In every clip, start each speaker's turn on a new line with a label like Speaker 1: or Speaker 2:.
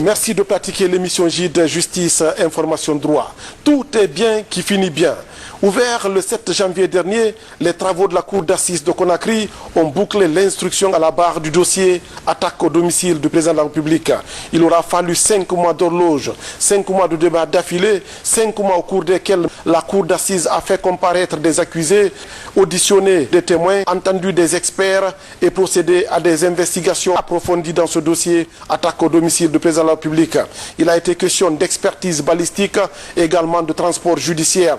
Speaker 1: Merci de pratiquer l'émission JID Justice, Information, Droit. Tout est bien qui finit bien. Ouvert le 7 janvier dernier, les travaux de la Cour d'assises de Conakry ont bouclé l'instruction à la barre du dossier attaque au domicile du président de la République. Il aura fallu 5 mois d'horloge, 5 mois de débat d'affilée, 5 mois au cours desquels la Cour d'assises a fait comparaître des accusés, auditionné des témoins, entendu des experts et procédé à des investigations approfondies dans ce dossier attaque au domicile du président de la République. Il a été question d'expertise balistique, également de transport judiciaire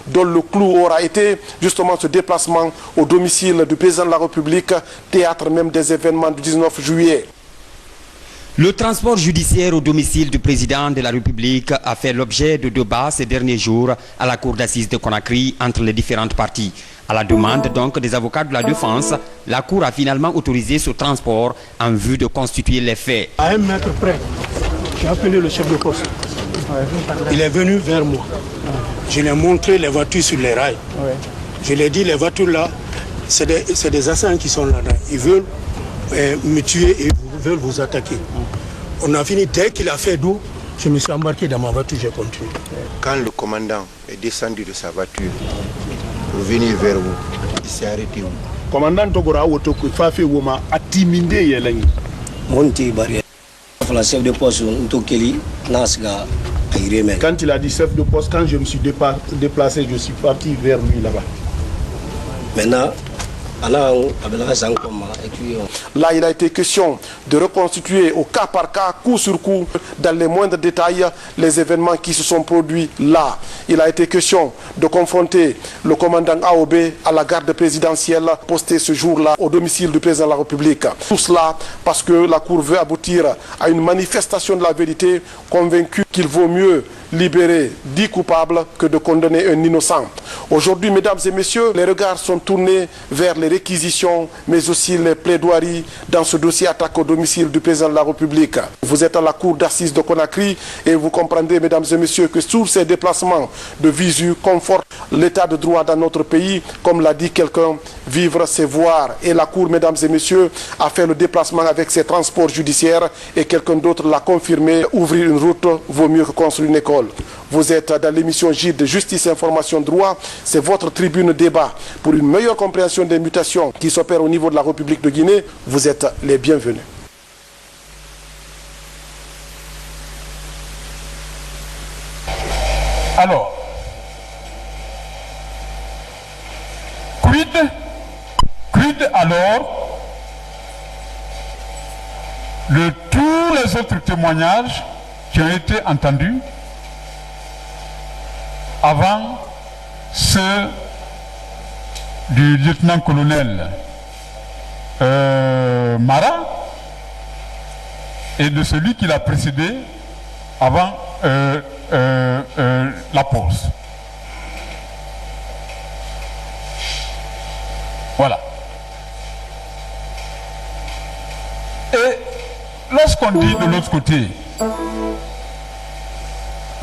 Speaker 1: dont le clou aura été justement ce déplacement au domicile du président de la République, théâtre même des événements du 19 juillet.
Speaker 2: Le transport judiciaire au domicile du président de la République a fait l'objet de débats ces derniers jours à la Cour d'assises de Conakry entre les différentes parties. À la demande donc des avocats de la défense, la Cour a finalement autorisé ce transport en vue de constituer les faits.
Speaker 3: À 1 mètre près, j'ai appelé le chef de poste. Il est venu vers moi. Je lui ai montré les voitures sur les rails. Je lui ai dit, les voitures là, c'est des assaillants qui sont là. Ils veulent me tuer et veulent vous attaquer. On a fini, dès qu'il a fait d'eau, je me suis embarqué dans ma voiture, j'ai continué.
Speaker 4: Quand le commandant est descendu de sa voiture pour venir vers vous, il s'est arrêté où?
Speaker 5: Commandant Togora Wotoko Fafe Woma a timidé Yeleng.
Speaker 6: Monté barrière. La chef de poste Ntokeli Nasga.
Speaker 5: Quand il a dit chef de poste, quand je me suis déplacé, je suis parti vers lui là-bas.
Speaker 6: Maintenant,
Speaker 1: là, il a été question de reconstituer au cas par cas, coup sur coup, dans les moindres détails, les événements qui se sont produits là. Il a été question de confronter le commandant AOB à la garde présidentielle postée ce jour-là au domicile du président de la République. Tout cela parce que la Cour veut aboutir à une manifestation de la vérité, convaincue qu'il vaut mieux libérer 10 coupables que de condamner un innocent. Aujourd'hui, mesdames et messieurs, les regards sont tournés vers les réquisitions, mais aussi les plaidoiries dans ce dossier attaque au domicile du président de la République. Vous êtes à la Cour d'assises de Conakry et vous comprendrez, mesdames et messieurs, que tous ces déplacements de visu confortent l'état de droit dans notre pays. Comme l'a dit quelqu'un, vivre c'est voir. Et la Cour, mesdames et messieurs, a fait le déplacement avec ses transports judiciaires et quelqu'un d'autre l'a confirmé. Ouvrir une route vaut mieux que construire une école. Vous êtes dans l'émission JID de Justice, Information, Droit. C'est votre tribune débat pour une meilleure compréhension des mutations qui s'opèrent au niveau de la République de Guinée. Vous êtes les bienvenus.
Speaker 7: Alors, quid alors de tous les autres témoignages qui ont été entendus avant ceux du lieutenant-colonel Mara et de celui qui l'a précédé avant la pause. Voilà. Et lorsqu'on dit de l'autre côté,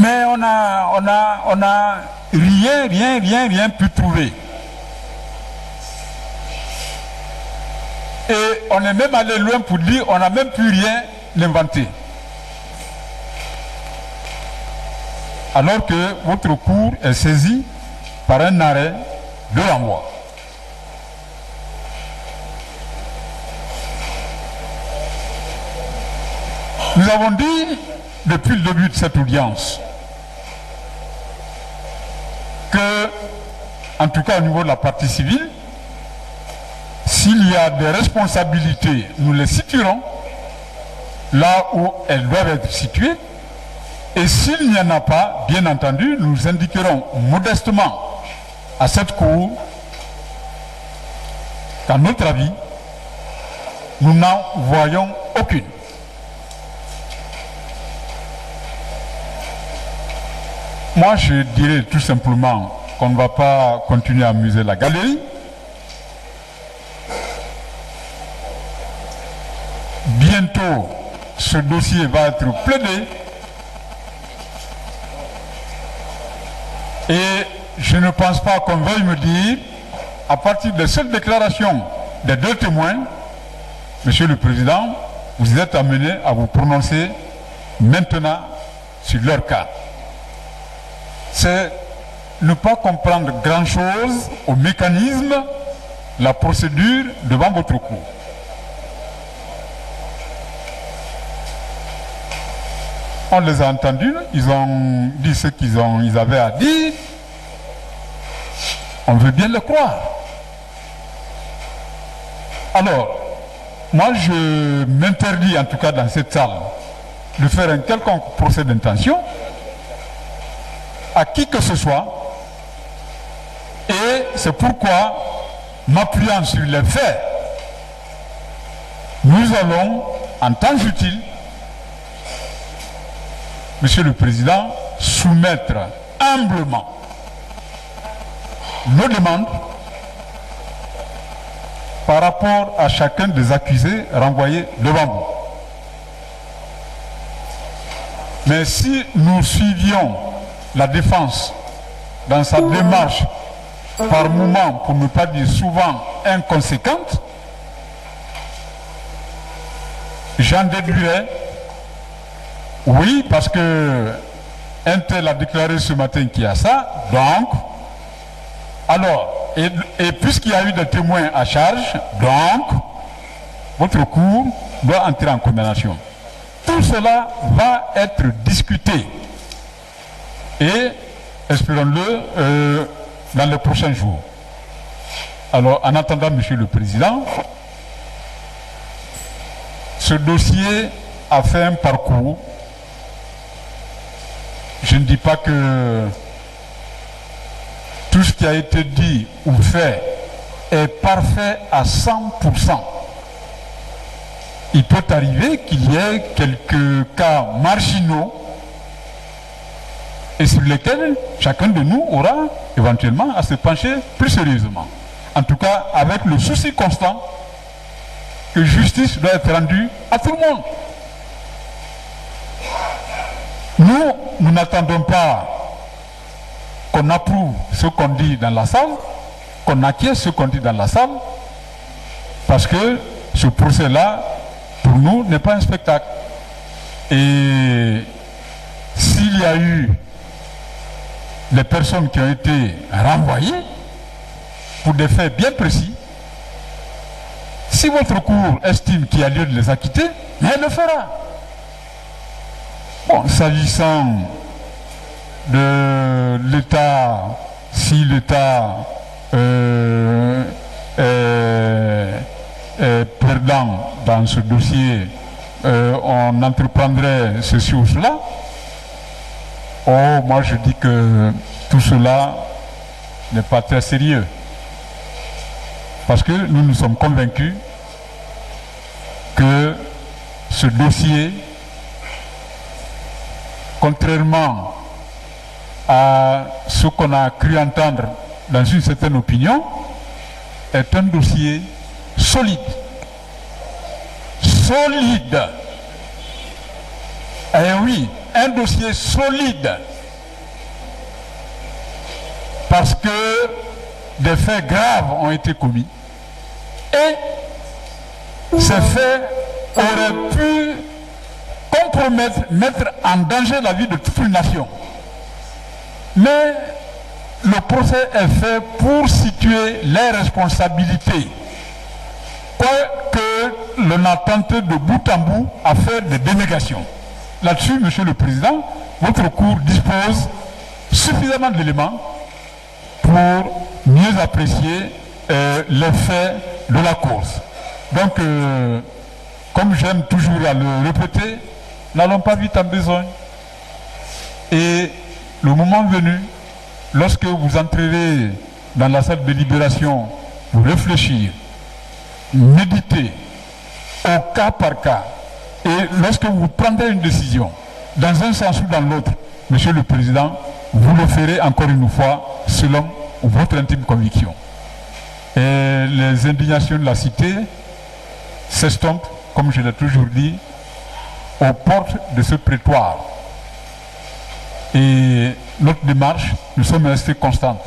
Speaker 7: mais on a rien pu trouver. Et on est même allé loin pour dire on n'a même pu rien inventer. Alors que votre cour est saisi par un arrêt de renvoi. Nous avons dit depuis le début de cette audience que, en tout cas au niveau de la partie civile, s'il y a des responsabilités, nous les situerons là où elles doivent être situées. Et s'il n'y en a pas, bien entendu, nous indiquerons modestement à cette Cour qu'à notre avis, nous n'en voyons aucune. Moi, je dirais tout simplement qu'on ne va pas continuer à amuser la galerie. Bientôt, ce dossier va être plaidé. Et je ne pense pas qu'on veuille me dire, à partir de cette déclaration des deux témoins, Monsieur le Président, vous êtes amenés à vous prononcer maintenant sur leur cas. C'est ne pas comprendre grand-chose au mécanisme, la procédure devant votre cour. On les a entendus, ils ont dit ce qu'ils avaient à dire. On veut bien le croire. Alors, moi je m'interdis en tout cas dans cette salle de faire un quelconque procès d'intention à qui que ce soit. Et c'est pourquoi, m'appuyant sur les faits, nous allons, en temps utile, Monsieur le Président, soumettre humblement nos demandes par rapport à chacun des accusés renvoyés devant vous. Mais si nous suivions la défense dans sa démarche par moment, pour ne pas dire souvent inconséquente, j'en déduirais, oui, parce que un tel a déclaré ce matin qu'il y a ça, donc, alors, et puisqu'il y a eu des témoins à charge, donc, votre cour doit entrer en condamnation. Tout cela va être discuté et, espérons-le, dans les prochains jours. Alors, en attendant, Monsieur le Président, ce dossier a fait un parcours. Je ne dis pas que tout ce qui a été dit ou fait est parfait à 100%. Il peut arriver qu'il y ait quelques cas marginaux et sur lesquels chacun de nous aura éventuellement à se pencher plus sérieusement. En tout cas, avec le souci constant que justice doit être rendue à tout le monde. Nous n'attendons pas qu'on approuve ce qu'on dit dans la salle, qu'on acquiesce ce qu'on dit dans la salle, parce que ce procès-là, pour nous, n'est pas un spectacle. Et s'il y a eu des personnes qui ont été renvoyées pour des faits bien précis, si votre cour estime qu'il y a lieu de les acquitter, mais elle le fera. Bon, s'agissant de l'État, si l'État est perdant dans ce dossier, on entreprendrait ceci ou cela. Oh, moi je dis que tout cela n'est pas très sérieux. Parce que nous sommes convaincus que ce dossier, contrairement à ce qu'on a cru entendre dans une certaine opinion, est un dossier solide. Solide. Eh oui, un dossier solide. Parce que des faits graves ont été commis. Et ces faits auraient pu compromettre, mettre en danger la vie de toute une nation. Mais le procès est fait pour situer les responsabilités. Quoique l'on a tenté de bout en bout à faire des dénégations. Là-dessus, Monsieur le Président, votre cour dispose suffisamment d'éléments pour mieux apprécier les faits de la cause. Donc, comme j'aime toujours à le répéter, n'allons pas vite en besogne. Et le moment venu, lorsque vous entrerez dans la salle de délibération pour réfléchir, méditer au cas par cas, et lorsque vous prendrez une décision, dans un sens ou dans l'autre, Monsieur le Président, vous le ferez encore une fois selon votre intime conviction. Et les indignations de la cité s'estompent, comme je l'ai toujours dit, aux portes de ce prétoire. Et notre démarche, nous sommes restés constantes.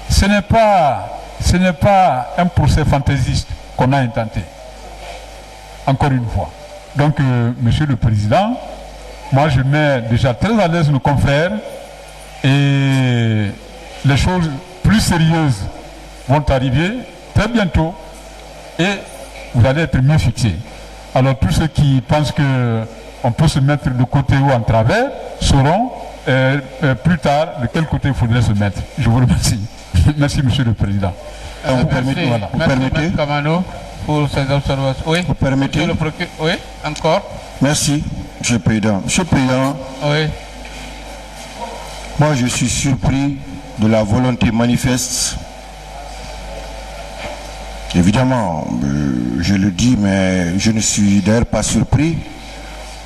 Speaker 7: Ce n'est pas un procès fantaisiste qu'on a intenté. encore une fois. Donc, Monsieur le Président, moi je mets déjà très à l'aise nos confrères et les choses plus sérieuses vont arriver très bientôt et vous allez être mieux fixés. Alors tous ceux qui pensent qu'on peut se mettre de côté ou en travers sauront plus tard de quel côté il faudrait se mettre. Je vous remercie. Merci Monsieur le Président.
Speaker 8: Vous permettez, voilà. Vous permettez Kamano pour ces observations. Oui. Vous permettez. Oui, encore. Merci, Monsieur le Président. Monsieur le Président, oui. Moi je suis surpris de la volonté manifeste. Évidemment, je le dis, mais je ne suis d'ailleurs pas surpris.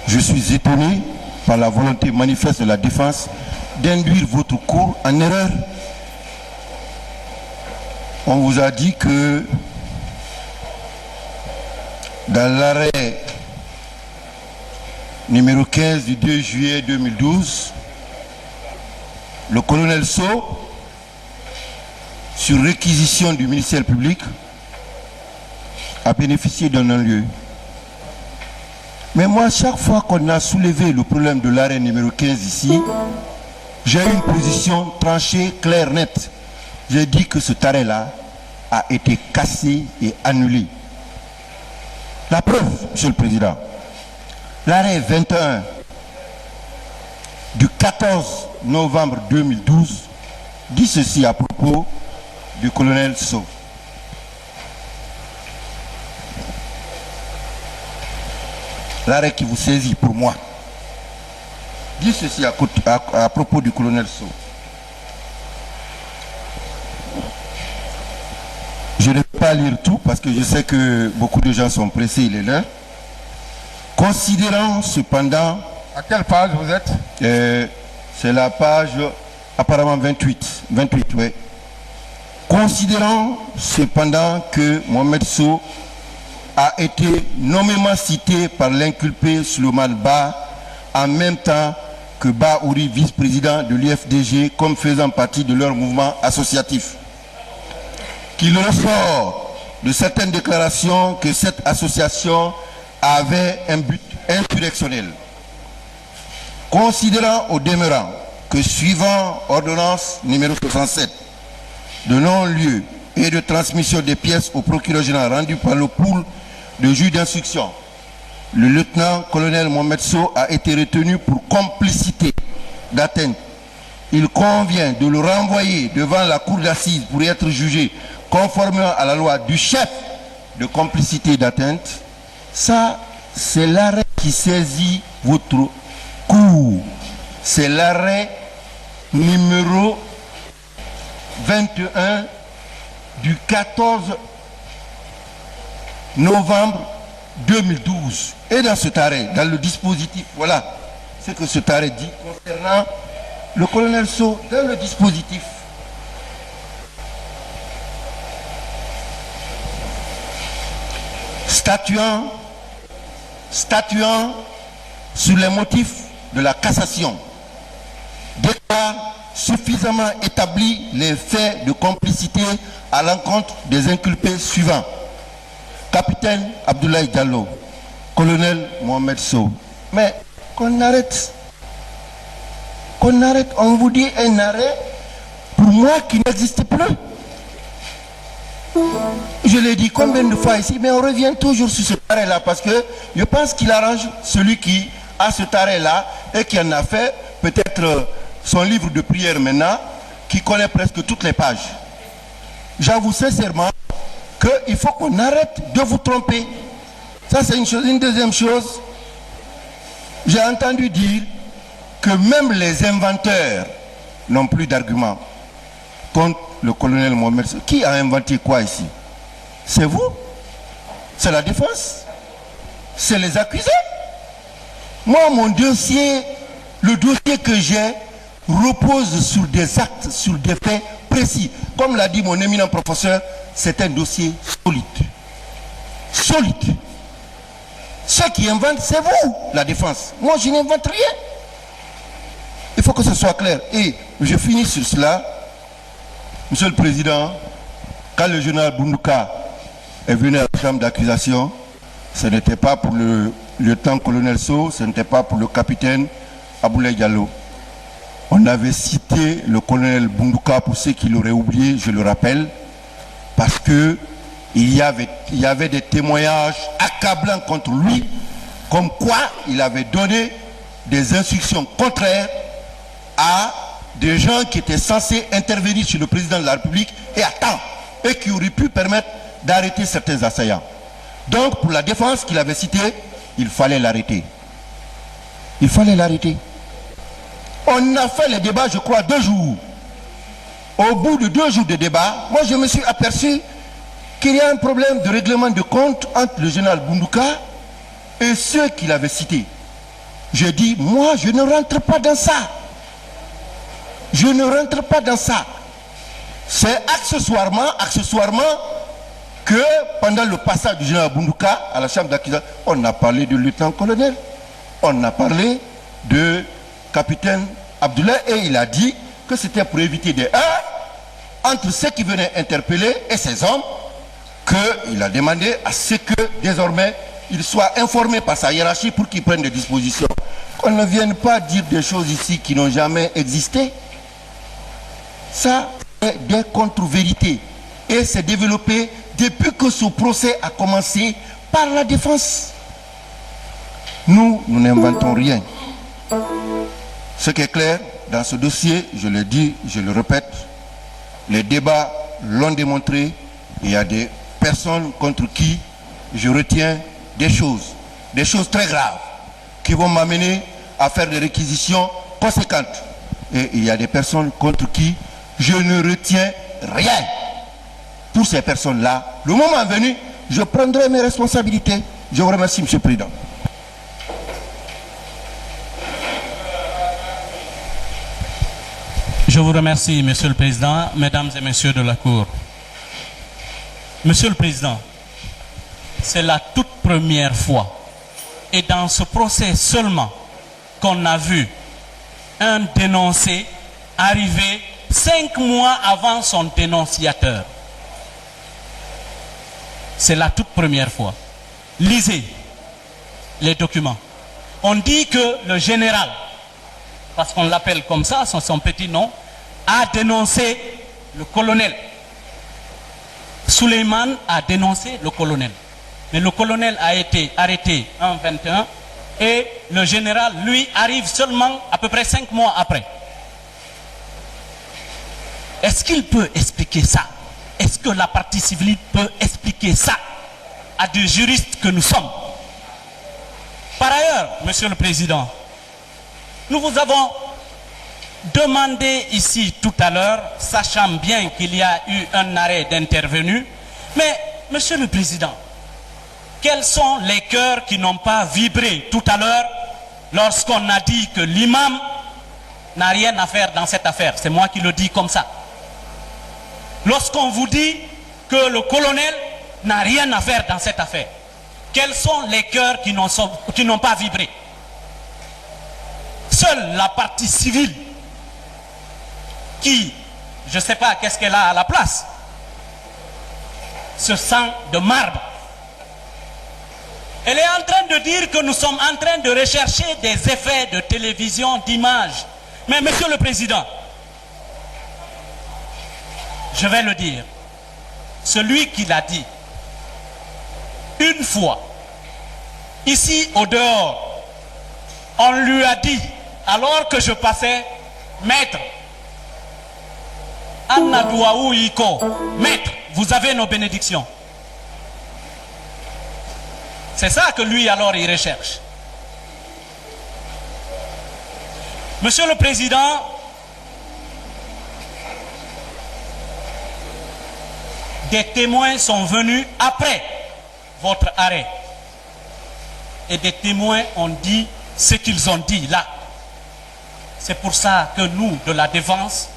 Speaker 8: Je suis étonné par la volonté manifeste de la défense d'induire votre cour en erreur. On vous a dit que dans l'arrêt numéro 15 du 2 juillet 2012, le colonel Sow, sur réquisition du ministère public, a bénéficié d'un non-lieu. Mais moi, chaque fois qu'on a soulevé le problème de l'arrêt numéro 15 ici, j'ai eu une position tranchée, claire, nette. J'ai dit que cet arrêt-là a été cassé et annulé. La preuve, Monsieur le Président, l'arrêt 21 du 14 novembre 2012 dit ceci à propos du colonel Sow. L'arrêt qui vous saisit pour moi dit ceci à propos du colonel Sow. Je ne vais pas lire tout parce que je sais que beaucoup de gens sont pressés, il est là. Considérant cependant... À quelle page vous êtes? C'est la page apparemment 28. 28, oui. Considérant cependant que Mohamed Sow a été nommément cité par l'inculpé Suleiman Ba en même temps que Ba Ouri, vice-président de l'UFDG, comme faisant partie de leur mouvement associatif. Qu'il ressort de certaines déclarations que cette association avait un but insurrectionnel. Considérant au demeurant que suivant ordonnance numéro 67 de non-lieu et de transmission des pièces au procureur général rendu par le pool de juge d'instruction, le lieutenant-colonel Mohamed Sow a été retenu pour complicité d'atteinte. Il convient de le renvoyer devant la cour d'assises pour y être jugé conformément à la loi du chef de complicité d'atteinte. Ça, c'est l'arrêt qui saisit votre cour. C'est l'arrêt numéro 21 du 14 novembre 2012. Et dans cet arrêt, dans le dispositif, voilà ce que cet arrêt dit concernant le colonel Sow. Dans le dispositif, statuant sur les motifs de la cassation, déclare suffisamment établi les faits de complicité à l'encontre des inculpés suivants. Capitaine Abdoulaye Diallo, colonel Mohamed Sow. Mais qu'on arrête, on vous dit un arrêt pour moi qui n'existe plus. Je l'ai dit combien de fois ici, mais on revient toujours sur cet arrêt-là parce que je pense qu'il arrange celui qui a cet arrêt-là et qui en a fait peut-être son livre de prière maintenant, qui connaît presque toutes les pages. J'avoue sincèrement qu'il faut qu'on arrête de vous tromper. Ça c'est une chose. Une deuxième chose, j'ai entendu dire que même les inventeurs n'ont plus d'arguments contre le colonel Mohamed Sow. Qui a inventé quoi ici? C'est vous? C'est la défense? C'est les accusés? Moi, mon dossier, le dossier que j'ai, repose sur des actes, sur des faits précis. Comme l'a dit mon éminent professeur, c'est un dossier solide. Solide. Ceux qui inventent, c'est vous, la défense. Moi, je n'invente rien. Il faut que ce soit clair. Et je finis sur cela. Monsieur le Président, quand le général Boundouka est venu à la chambre d'accusation, Ce n'était pas pour le lieutenant-colonel Sow, ce n'était pas pour le capitaine Aboulaye Diallo. On avait cité le colonel Bundouka, pour ceux qui l'auraient oublié, je le rappelle, parce que il y avait des témoignages accablants contre lui, comme quoi il avait donné des instructions contraires à des gens qui étaient censés intervenir sur le président de la République et à temps, et qui auraient pu permettre d'arrêter certains assaillants. Donc, pour la défense qu'il avait citée, il fallait l'arrêter. Il fallait l'arrêter. On a fait les débats, je crois, 2 jours. Au bout de 2 jours de débat, moi je me suis aperçu qu'il y a un problème de règlement de compte entre le général Bundouka et ceux qu'il avait cités. J'ai dit, moi je ne rentre pas dans ça. Je ne rentre pas dans ça. C'est accessoirement que pendant le passage du général Bundouka à la chambre d'accusation, on a parlé de lieutenant-colonel, on a parlé de capitaine Abdoulaye, et il a dit que c'était pour éviter des heurts entre ceux qui venaient interpeller et ces hommes, qu'il a demandé à ce que désormais il soit informé par sa hiérarchie pour qu'il prenne des dispositions. Qu'on ne vienne pas dire des choses ici qui n'ont jamais existé. Ça, c'est des contre-vérités. Et c'est développé depuis que ce procès a commencé par la défense. Nous n'inventons rien. Ce qui est clair dans ce dossier, je le dis, je le répète, les débats l'ont démontré. Il y a des personnes contre qui je retiens des choses très graves, qui vont m'amener à faire des réquisitions conséquentes. Et il y a des personnes contre qui je ne retiens rien. Pour ces personnes-là, le moment venu, je prendrai mes responsabilités. Je vous remercie, Monsieur le Président.
Speaker 9: Je vous remercie, Monsieur le Président, Mesdames et Messieurs de la Cour. Monsieur le Président, c'est la toute première fois, et dans ce procès seulement, qu'on a vu un dénoncé arriver 5 mois avant son dénonciateur. C'est la toute première fois. Lisez les documents. On dit que le général, parce qu'on l'appelle comme ça, son petit nom, a dénoncé le colonel. Suleiman a dénoncé le colonel. Mais le colonel a été arrêté en 21 et le général, lui, arrive seulement à peu près 5 mois après. Est-ce qu'il peut expliquer ça? Est-ce que la partie civile peut expliquer ça à des juristes que nous sommes? Par ailleurs, Monsieur le Président, nous vous avons demandé ici tout à l'heure, sachant bien qu'il y a eu un arrêt d'intervenu, mais Monsieur le Président, quels sont les cœurs qui n'ont pas vibré tout à l'heure lorsqu'on a dit que l'imam n'a rien à faire dans cette affaire? C'est moi qui le dis comme ça. Lorsqu'on vous dit que le colonel n'a rien à faire dans cette affaire, quels sont les cœurs qui n'ont pas vibré? Seule la partie civile qui, je ne sais pas qu'est-ce qu'elle a à la place, se sent de marbre. Elle est en train de dire que nous sommes en train de rechercher des effets de télévision, d'images. Mais Monsieur le Président, je vais le dire, celui qui l'a dit, une fois, ici au dehors, on lui a dit, alors que je passais, maître, Anna Douaou Iko, maître, vous avez nos bénédictions. C'est ça que lui alors il recherche. Monsieur le Président, des témoins sont venus après votre arrêt. Et des témoins ont dit ce qu'ils ont dit là. C'est pour ça que nous, de la défense,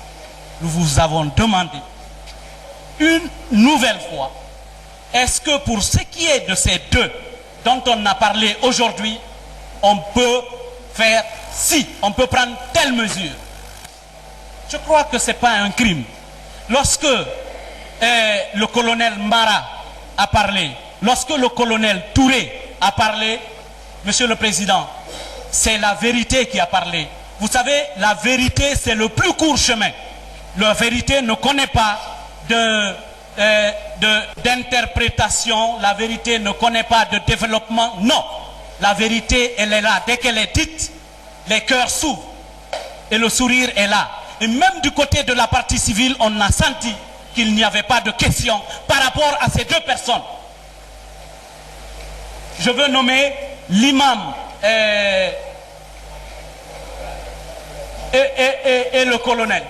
Speaker 9: nous vous avons demandé une nouvelle fois, est-ce que pour ce qui est de ces deux dont on a parlé aujourd'hui, on peut faire si, on peut prendre telle mesure? Je crois que ce n'est pas un crime. Lorsque le colonel Mara a parlé, lorsque le colonel Touré a parlé, Monsieur le Président, c'est la vérité qui a parlé. Vous savez, la vérité, c'est le plus court chemin. La vérité ne connaît pas d'interprétation, la vérité ne connaît pas de développement. Non, la vérité, elle est là. Dès qu'elle est dite, les cœurs s'ouvrent et le sourire est là. Et même du côté de la partie civile, on a senti qu'il n'y avait pas de question par rapport à ces deux personnes. Je veux nommer l'imam et le colonel.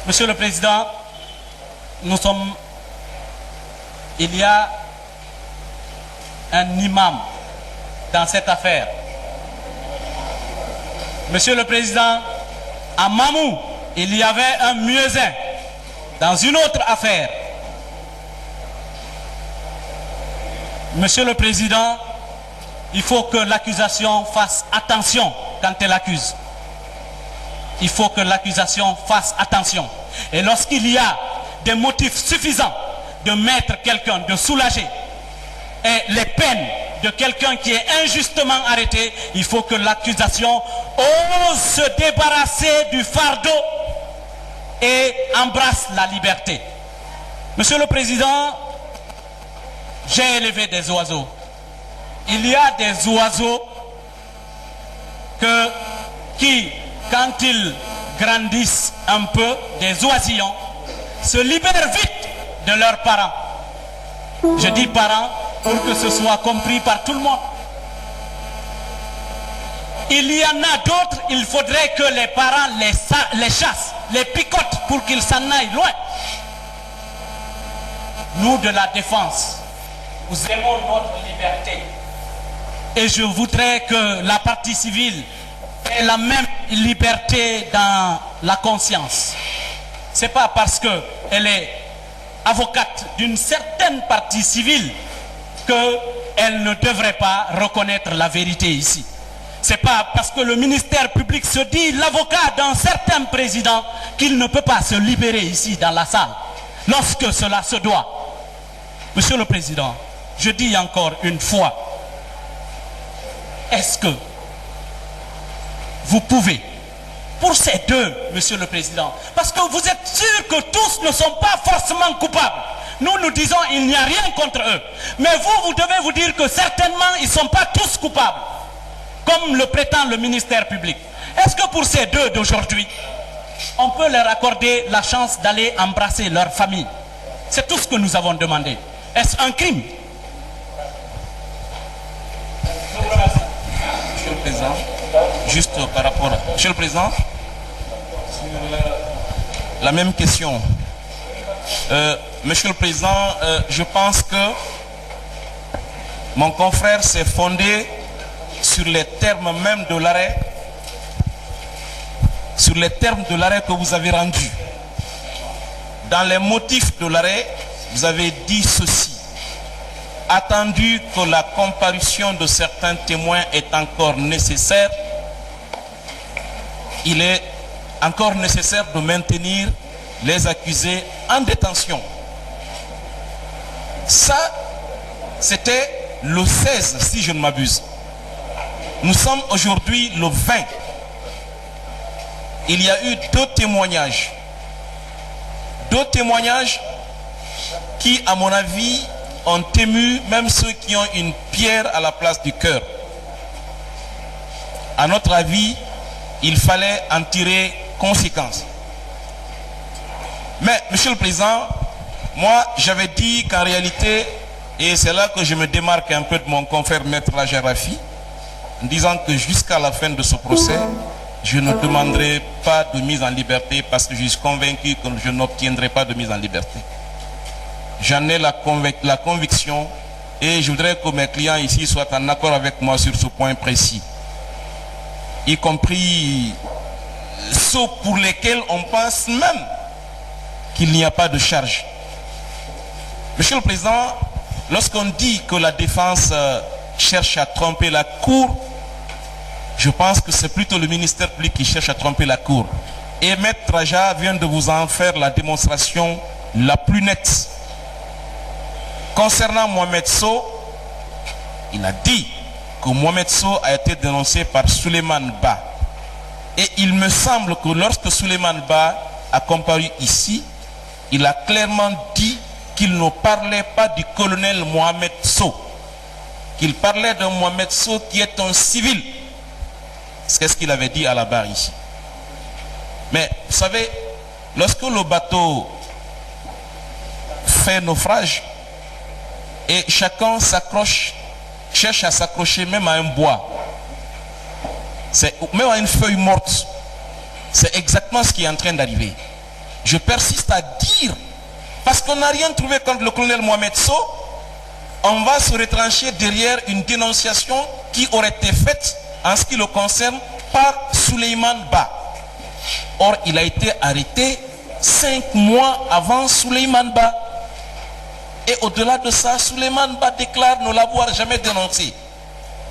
Speaker 9: Monsieur le Président, il y a un imam dans cette affaire. Monsieur le Président, à Mamou, il y avait un muezzin dans une autre affaire. Monsieur le Président, il faut que l'accusation fasse attention quand elle accuse. Il faut que l'accusation fasse attention. Et lorsqu'il y a des motifs suffisants de mettre quelqu'un, de soulager et les peines de quelqu'un qui est injustement arrêté, il faut que l'accusation ose se débarrasser du fardeau et embrasse la liberté. Monsieur le Président, j'ai élevé des oiseaux. Il y a des oiseaux qui, quand ils grandissent un peu, des oisillons, se libèrent vite de leurs parents. Je dis parents pour que ce soit compris par tout le monde. Il y en a d'autres, il faudrait que les parents les chassent, les picotent pour qu'ils s'en aillent loin. Nous de la défense, nous aimons notre liberté. Et je voudrais que la partie civile ait la même liberté dans la conscience. Ce n'est pas parce qu'elle est avocate d'une certaine partie civile qu'elle ne devrait pas reconnaître la vérité ici. Ce n'est pas parce que le ministère public se dit l'avocat d'un certain président qu'il ne peut pas se libérer ici dans la salle, lorsque cela se doit. Monsieur le Président, je dis encore une fois, est-ce que vous pouvez, pour ces deux, Monsieur le Président, parce que vous êtes sûr que tous ne sont pas forcément coupables. Nous disons il n'y a rien contre eux. Mais vous devez vous dire que certainement ils ne sont pas tous coupables, comme le prétend le ministère public. Est-ce que pour ces deux d'aujourd'hui, on peut leur accorder la chance d'aller embrasser leur famille? C'est tout ce que nous avons demandé. Est-ce un crime?
Speaker 10: Monsieur le Président, juste par rapport à... Monsieur le Président, la même question. Monsieur le Président, je pense que mon confrère s'est fondé sur les termes même de l'arrêt, sur les termes de l'arrêt que vous avez rendu. Dans les motifs de l'arrêt, vous avez dit ceci: attendu que la comparution de certains témoins est encore nécessaire, il est encore nécessaire de maintenir les accusés en détention. Ça, c'était le 16, si je ne m'abuse. Nous sommes aujourd'hui le 20. Il y a eu deux témoignages. Deux témoignages qui, à mon avis, ont ému même ceux qui ont une pierre à la place du cœur. À notre avis, il fallait en tirer conséquence. Mais, Monsieur le Président, moi, j'avais dit qu'en réalité, et c'est là que je me démarque un peu de mon confrère Maître Lajarafi, en disant que jusqu'à la fin de ce procès, je ne demanderai pas de mise en liberté parce que je suis convaincu que je n'obtiendrai pas de mise en liberté. J'en ai la conviction et je voudrais que mes clients ici soient en accord avec moi sur ce point précis. Y compris ceux pour lesquels on pense même qu'il n'y a pas de charge. Monsieur le Président, lorsqu'on dit que la défense cherche à tromper la Cour, je pense que c'est plutôt le ministère public qui cherche à tromper la Cour. Et Maître Raja vient de vous en faire la démonstration la plus nette. Concernant Mohamed Sow, il a dit que Mohamed Sow a été dénoncé par Souleymane Ba. Et il me semble que lorsque Souleymane Ba a comparu ici, il a clairement dit qu'il ne parlait pas du colonel Mohamed Sow, qu'il parlait de Mohamed Sow qui est un civil. C'est ce qu'il avait dit à la barre ici. Mais vous savez, lorsque le bateau fait naufrage et chacun s'accroche, cherche à s'accrocher même à un bois, même à une feuille morte, c'est exactement ce qui est en train d'arriver. Je persiste à dire, parce qu'on n'a rien trouvé contre le colonel Mohamed Sow, on va se retrancher derrière une dénonciation qui aurait été faite en ce qui le concerne par Souleymane Ba. Or, il a été arrêté 5 mois avant Souleymane Ba. Et au-delà de ça, Souleymane Ba déclare ne l'avoir jamais dénoncé.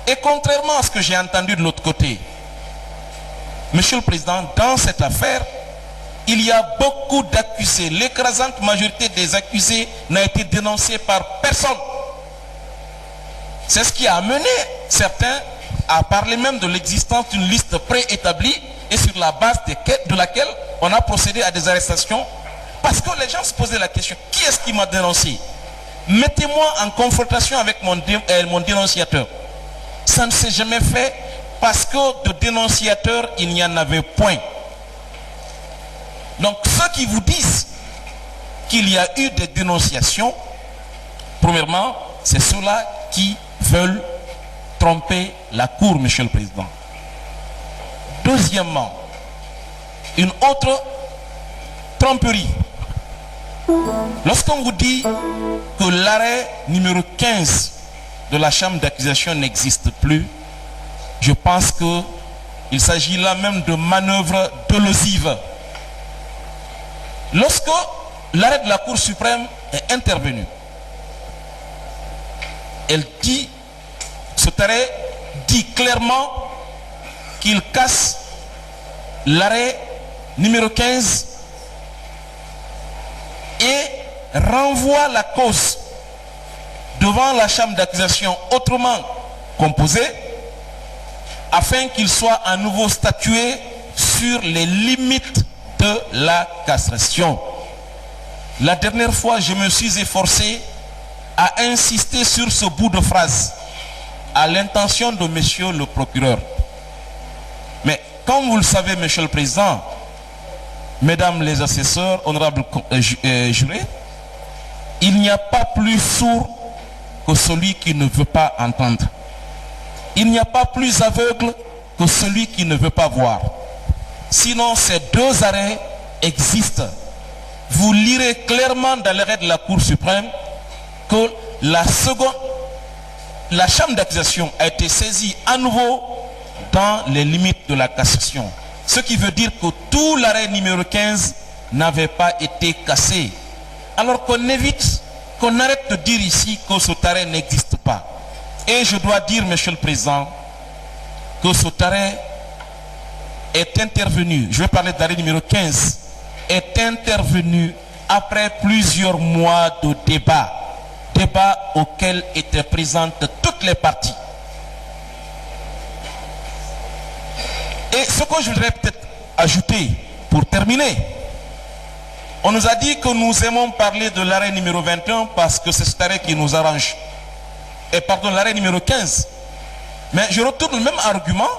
Speaker 10: Et contrairement à ce que j'ai entendu de l'autre côté, Monsieur le Président, dans cette affaire, il y a beaucoup d'accusés. L'écrasante majorité des accusés n'a été dénoncée par personne. C'est ce qui a amené certains à parler même de l'existence d'une liste préétablie et sur la base de laquelle on a procédé à des arrestations. Parce que les gens se posaient la question, qui est-ce qui m'a dénoncé? Mettez-moi en confrontation avec mon dénonciateur. Ça ne s'est jamais fait parce que de dénonciateur, il n'y en avait point. Donc ceux qui vous disent qu'il y a eu des dénonciations, premièrement, c'est ceux-là qui veulent tromper la Cour, Monsieur le Président. Deuxièmement, une autre tromperie. Lorsqu'on vous dit que l'arrêt numéro 15 de la chambre d'accusation n'existe plus, je pense qu'il s'agit là même de manœuvres dolosives. Lorsque l'arrêt de la Cour suprême est intervenu, elle dit, cet arrêt dit clairement qu'il casse l'arrêt numéro 15 et renvoie la cause devant la chambre d'accusation autrement composée afin qu'il soit à nouveau statué sur les limites de la cassation. La dernière fois, je me suis efforcé à insister sur ce bout de phrase à l'intention de monsieur le procureur. Mais comme vous le savez, Monsieur le Président, mesdames les assesseurs, honorables jurés, il n'y a pas plus sourd que celui qui ne veut pas entendre. Il n'y a pas plus aveugle que celui qui ne veut pas voir. Sinon, ces deux arrêts existent. Vous lirez clairement dans l'arrêt de la Cour suprême que la chambre d'accusation a été saisie à nouveau dans les limites de la cassation. Ce qui veut dire que tout l'arrêt numéro 15 n'avait pas été cassé. Alors qu'on arrête de dire ici que cet arrêt n'existe pas. Et je dois dire, Monsieur le Président, que cet arrêt est intervenu, je vais parler d'arrêt numéro 15, est intervenu après plusieurs mois de débat auxquels étaient présentes toutes les parties. Et ce que je voudrais peut-être ajouter pour terminer, on nous a dit que nous aimons parler de l'arrêt numéro 21 parce que c'est cet arrêt qui nous arrange. Et pardon, l'arrêt numéro 15. Mais je retourne le même argument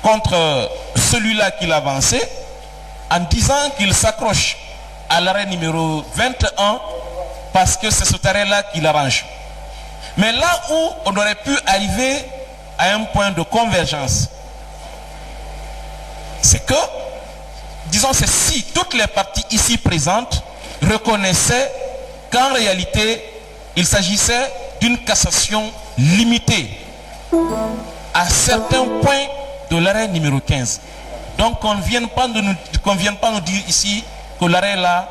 Speaker 10: contre celui-là qu'il a avancé en disant qu'il s'accroche à l'arrêt numéro 21 parce que c'est cet arrêt-là qui l'arrange. Mais là où on aurait pu arriver à un point de convergence, c'est que, disons, c'est si toutes les parties ici présentes reconnaissaient qu'en réalité, il s'agissait d'une cassation limitée à certains points de l'arrêt numéro 15. Donc qu'on ne vienne pas nous dire ici que l'arrêt là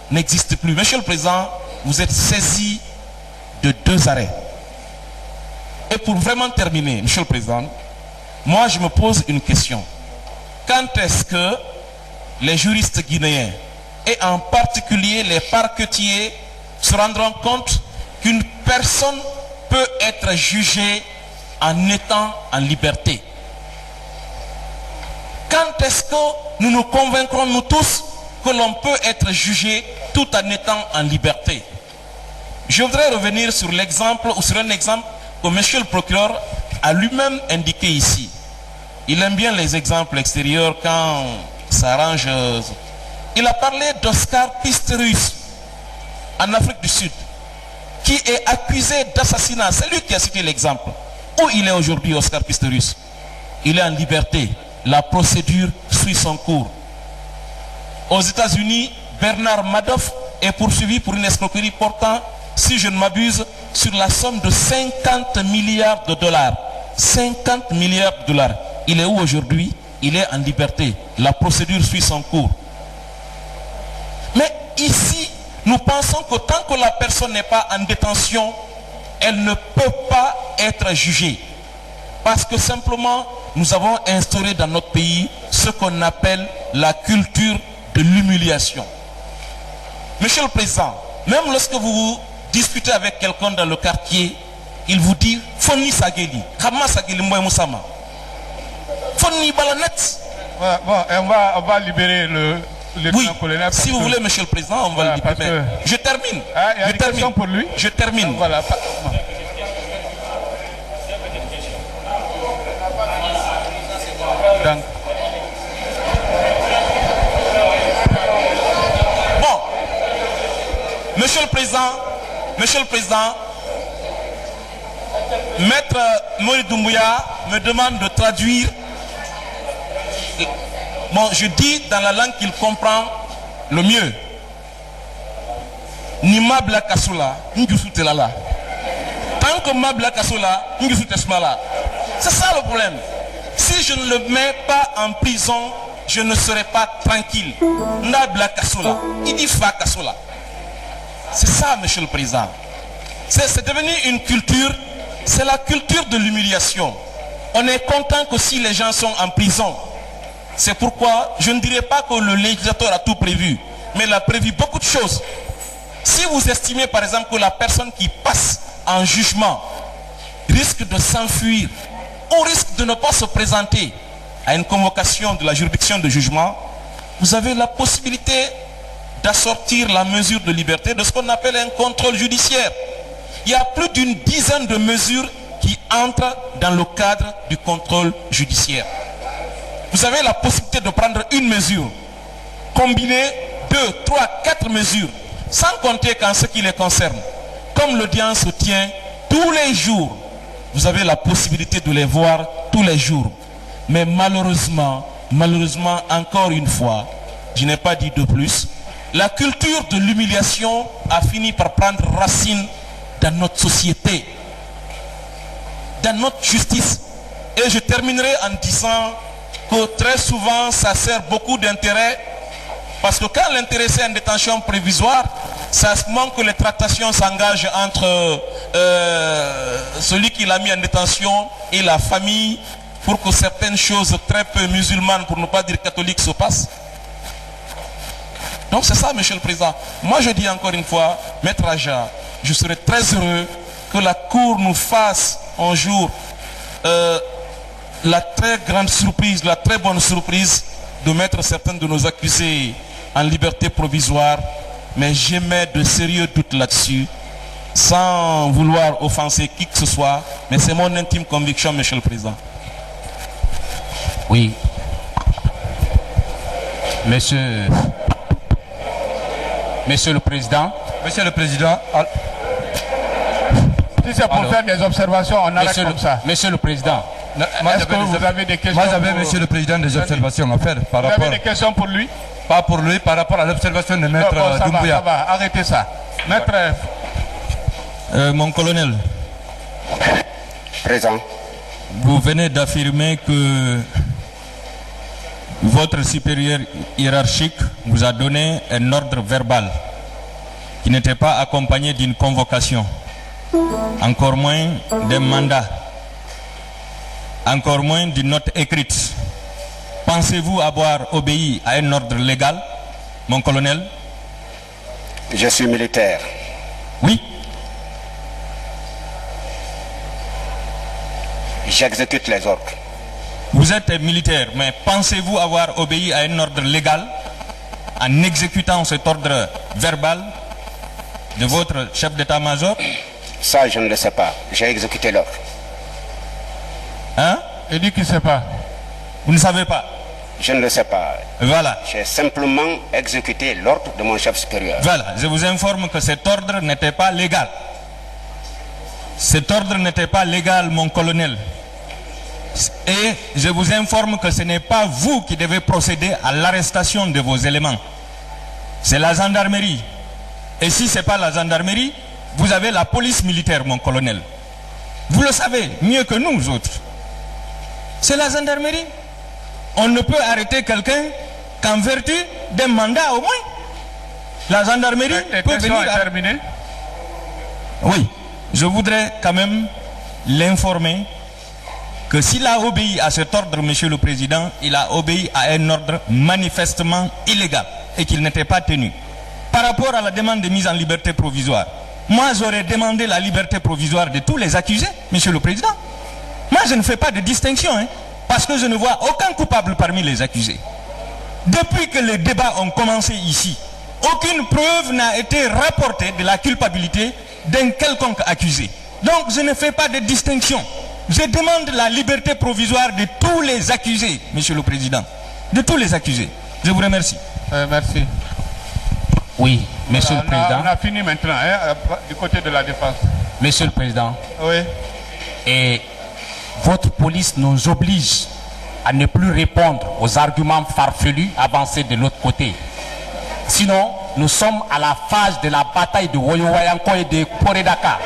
Speaker 10: n'existe plus. Monsieur le Président, vous êtes saisi de deux arrêts. Et pour vraiment terminer, Monsieur le Président, moi je me pose une question. Quand est-ce que les juristes guinéens, et en particulier les parquetiers, se rendront compte qu'une personne peut être jugée en étant en liberté? Quand est-ce que nous nous convaincrons, nous tous, que l'on peut être jugé tout en étant en liberté? Je voudrais revenir sur l'exemple, ou sur un exemple que monsieur le procureur a lui-même indiqué ici. Il aime bien les exemples extérieurs quand ça arrange. Il a parlé d'Oscar Pistorius en Afrique du Sud, qui est accusé d'assassinat. C'est lui qui a cité l'exemple. Où il est aujourd'hui, Oscar Pistorius? Il est en liberté. La procédure suit son cours. Aux États-Unis, Bernard Madoff est poursuivi pour une escroquerie portant, si je ne m'abuse, sur la somme de 50 milliards de dollars. 50 milliards de dollars. Il est où aujourd'hui? Il est en liberté. La procédure suit son cours. Mais ici, nous pensons que tant que la personne n'est pas en détention, elle ne peut pas être jugée. Parce que simplement, nous avons instauré dans notre pays ce qu'on appelle la culture de l'humiliation. Monsieur le Président, même lorsque vous discutez avec quelqu'un dans le quartier, il vous dit Fonni Sageli, Kama Sageli Moué Moussama. Fonni Balanet.
Speaker 7: Bon, on va libérer le colonel.
Speaker 10: Si vous voulez, Monsieur le Président, on va le libérer. Je termine.
Speaker 7: Il y a des questions pour lui.
Speaker 10: Je termine.
Speaker 7: Voilà. Donc.
Speaker 10: Bon, Monsieur le Président, Maître Moïse Doumbouya me demande de traduire. Bon, je dis dans la langue qu'il comprend le mieux. Ni Mabla Kassoula, Ndjoussoutelala. Tant que Mabla Kassoula, Ndjoussoutelala. C'est ça le problème. Si je ne le mets pas en prison, je ne serai pas tranquille. Nabla Kassoula. Il dit Fa Kassoula. C'est ça, Monsieur le Président. C'est devenu une culture, c'est la culture de l'humiliation. On est content que si les gens sont en prison. C'est pourquoi je ne dirais pas que le législateur a tout prévu, mais il a prévu beaucoup de choses. Si vous estimez par exemple que la personne qui passe en jugement risque de s'enfuir ou risque de ne pas se présenter à une convocation de la juridiction de jugement, vous avez la possibilité d'assortir la mesure de liberté de ce qu'on appelle un contrôle judiciaire. Il y a plus d'une dizaine de mesures qui entrent dans le cadre du contrôle judiciaire. Vous avez la possibilité de prendre une mesure, combiner 2, 3, 4 mesures, sans compter qu'en ce qui les concerne, comme l'audience se tient tous les jours, vous avez la possibilité de les voir tous les jours. Mais malheureusement, encore une fois, je n'ai pas dit de plus, la culture de l'humiliation a fini par prendre racine dans notre société, dans notre justice. Et je terminerai en disant que très souvent, ça sert beaucoup d'intérêt, parce que quand l'intéressé est en détention provisoire, ça se manque que les tractations s'engagent entre celui qui l'a mis en détention et la famille, pour que certaines choses très peu musulmanes, pour ne pas dire catholiques, se passent. Donc c'est ça, Monsieur le Président. Moi je dis encore une fois, Maître Aja, je serais très heureux que la Cour nous fasse un jour la très grande surprise, la très bonne surprise de mettre certains de nos accusés en liberté provisoire. Mais j'émets de sérieux doutes là-dessus, sans vouloir offenser qui que ce soit, mais c'est mon intime conviction, Monsieur le Président.
Speaker 11: Oui. Monsieur le Président.
Speaker 7: Monsieur le Président. Si c'est pour faire des observations, on arrête comme ça.
Speaker 11: Monsieur le Président.
Speaker 7: Est-ce que vous avez des questions?
Speaker 11: Moi j'avais, Monsieur le Président, des observations à faire par rapport...
Speaker 7: Vous avez des questions pour lui?
Speaker 11: Pas pour lui, par rapport à l'observation de Maître Doumbouya.
Speaker 7: Ça va, arrêtez ça. Maître...
Speaker 11: mon colonel.
Speaker 12: Présent.
Speaker 11: Vous venez d'affirmer que votre supérieur hiérarchique vous a donné un ordre verbal qui n'était pas accompagné d'une convocation, encore moins d'un mandat, encore moins d'une note écrite. Pensez-vous avoir obéi à un ordre légal, mon colonel?
Speaker 12: Je suis militaire.
Speaker 11: Oui.
Speaker 12: j'exécute les ordres.
Speaker 11: Vous êtes militaire, mais pensez-vous avoir obéi à un ordre légal en exécutant cet ordre verbal de votre chef d'état-major?
Speaker 12: Ça, je ne le sais pas. J'ai exécuté l'ordre.
Speaker 11: Hein?
Speaker 7: Il dit qu'il ne sait pas.
Speaker 11: Vous ne savez pas?
Speaker 12: Je ne le sais pas.
Speaker 11: Voilà.
Speaker 12: J'ai simplement exécuté l'ordre de mon chef supérieur.
Speaker 11: Voilà. Je vous informe que cet ordre n'était pas légal. Cet ordre n'était pas légal, mon colonel. Et je vous informe que ce n'est pas vous qui devez procéder à l'arrestation de vos éléments. C'est la gendarmerie. Et si ce n'est pas la gendarmerie, vous avez la police militaire, mon colonel. Vous le savez mieux que nous autres. C'est la gendarmerie. On ne peut arrêter quelqu'un qu'en vertu d'un mandat au moins. La gendarmerie peut venir...
Speaker 7: terminé.
Speaker 11: Oui, je voudrais quand même l'informer que s'il a obéi à cet ordre, Monsieur le Président, il a obéi à un ordre manifestement illégal et qu'il n'était pas tenu. Par rapport à la demande de mise en liberté provisoire, moi j'aurais demandé la liberté provisoire de tous les accusés, Monsieur le Président. Moi je ne fais pas de distinction, parce que je ne vois aucun coupable parmi les accusés. Depuis que les débats ont commencé ici, aucune preuve n'a été rapportée de la culpabilité d'un quelconque accusé. Donc je ne fais pas de distinction. Je demande la liberté provisoire de tous les accusés, Monsieur le Président. De tous les accusés. Je vous remercie.
Speaker 7: Merci.
Speaker 9: Oui, Monsieur le Président.
Speaker 7: On a fini maintenant, du côté de la défense.
Speaker 9: Monsieur le Président.
Speaker 7: Oui.
Speaker 9: Et votre police nous oblige à ne plus répondre aux arguments farfelus avancés de l'autre côté. Sinon, nous sommes à la phase de la bataille de Woyo-Wayanko et de Koredaka.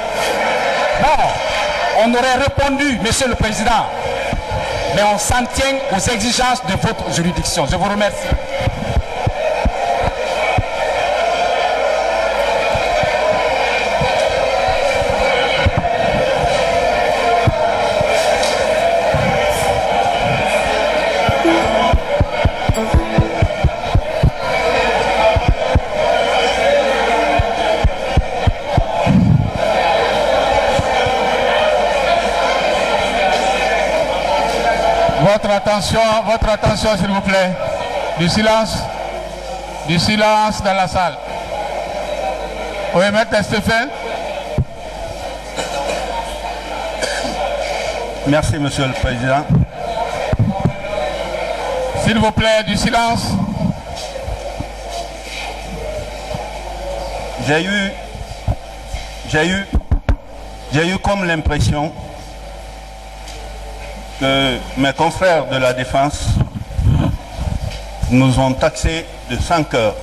Speaker 9: Bon, on aurait répondu, Monsieur le Président, mais on s'en tient aux exigences de votre juridiction. Je vous remercie.
Speaker 7: Votre attention s'il vous plaît. Du silence dans la salle. Oui, Maître Stéphane.
Speaker 13: Merci, Monsieur le Président.
Speaker 7: S'il vous plaît, du silence.
Speaker 13: J'ai eu comme l'impression que mes confrères de la défense nous ont taxés de 5 heures.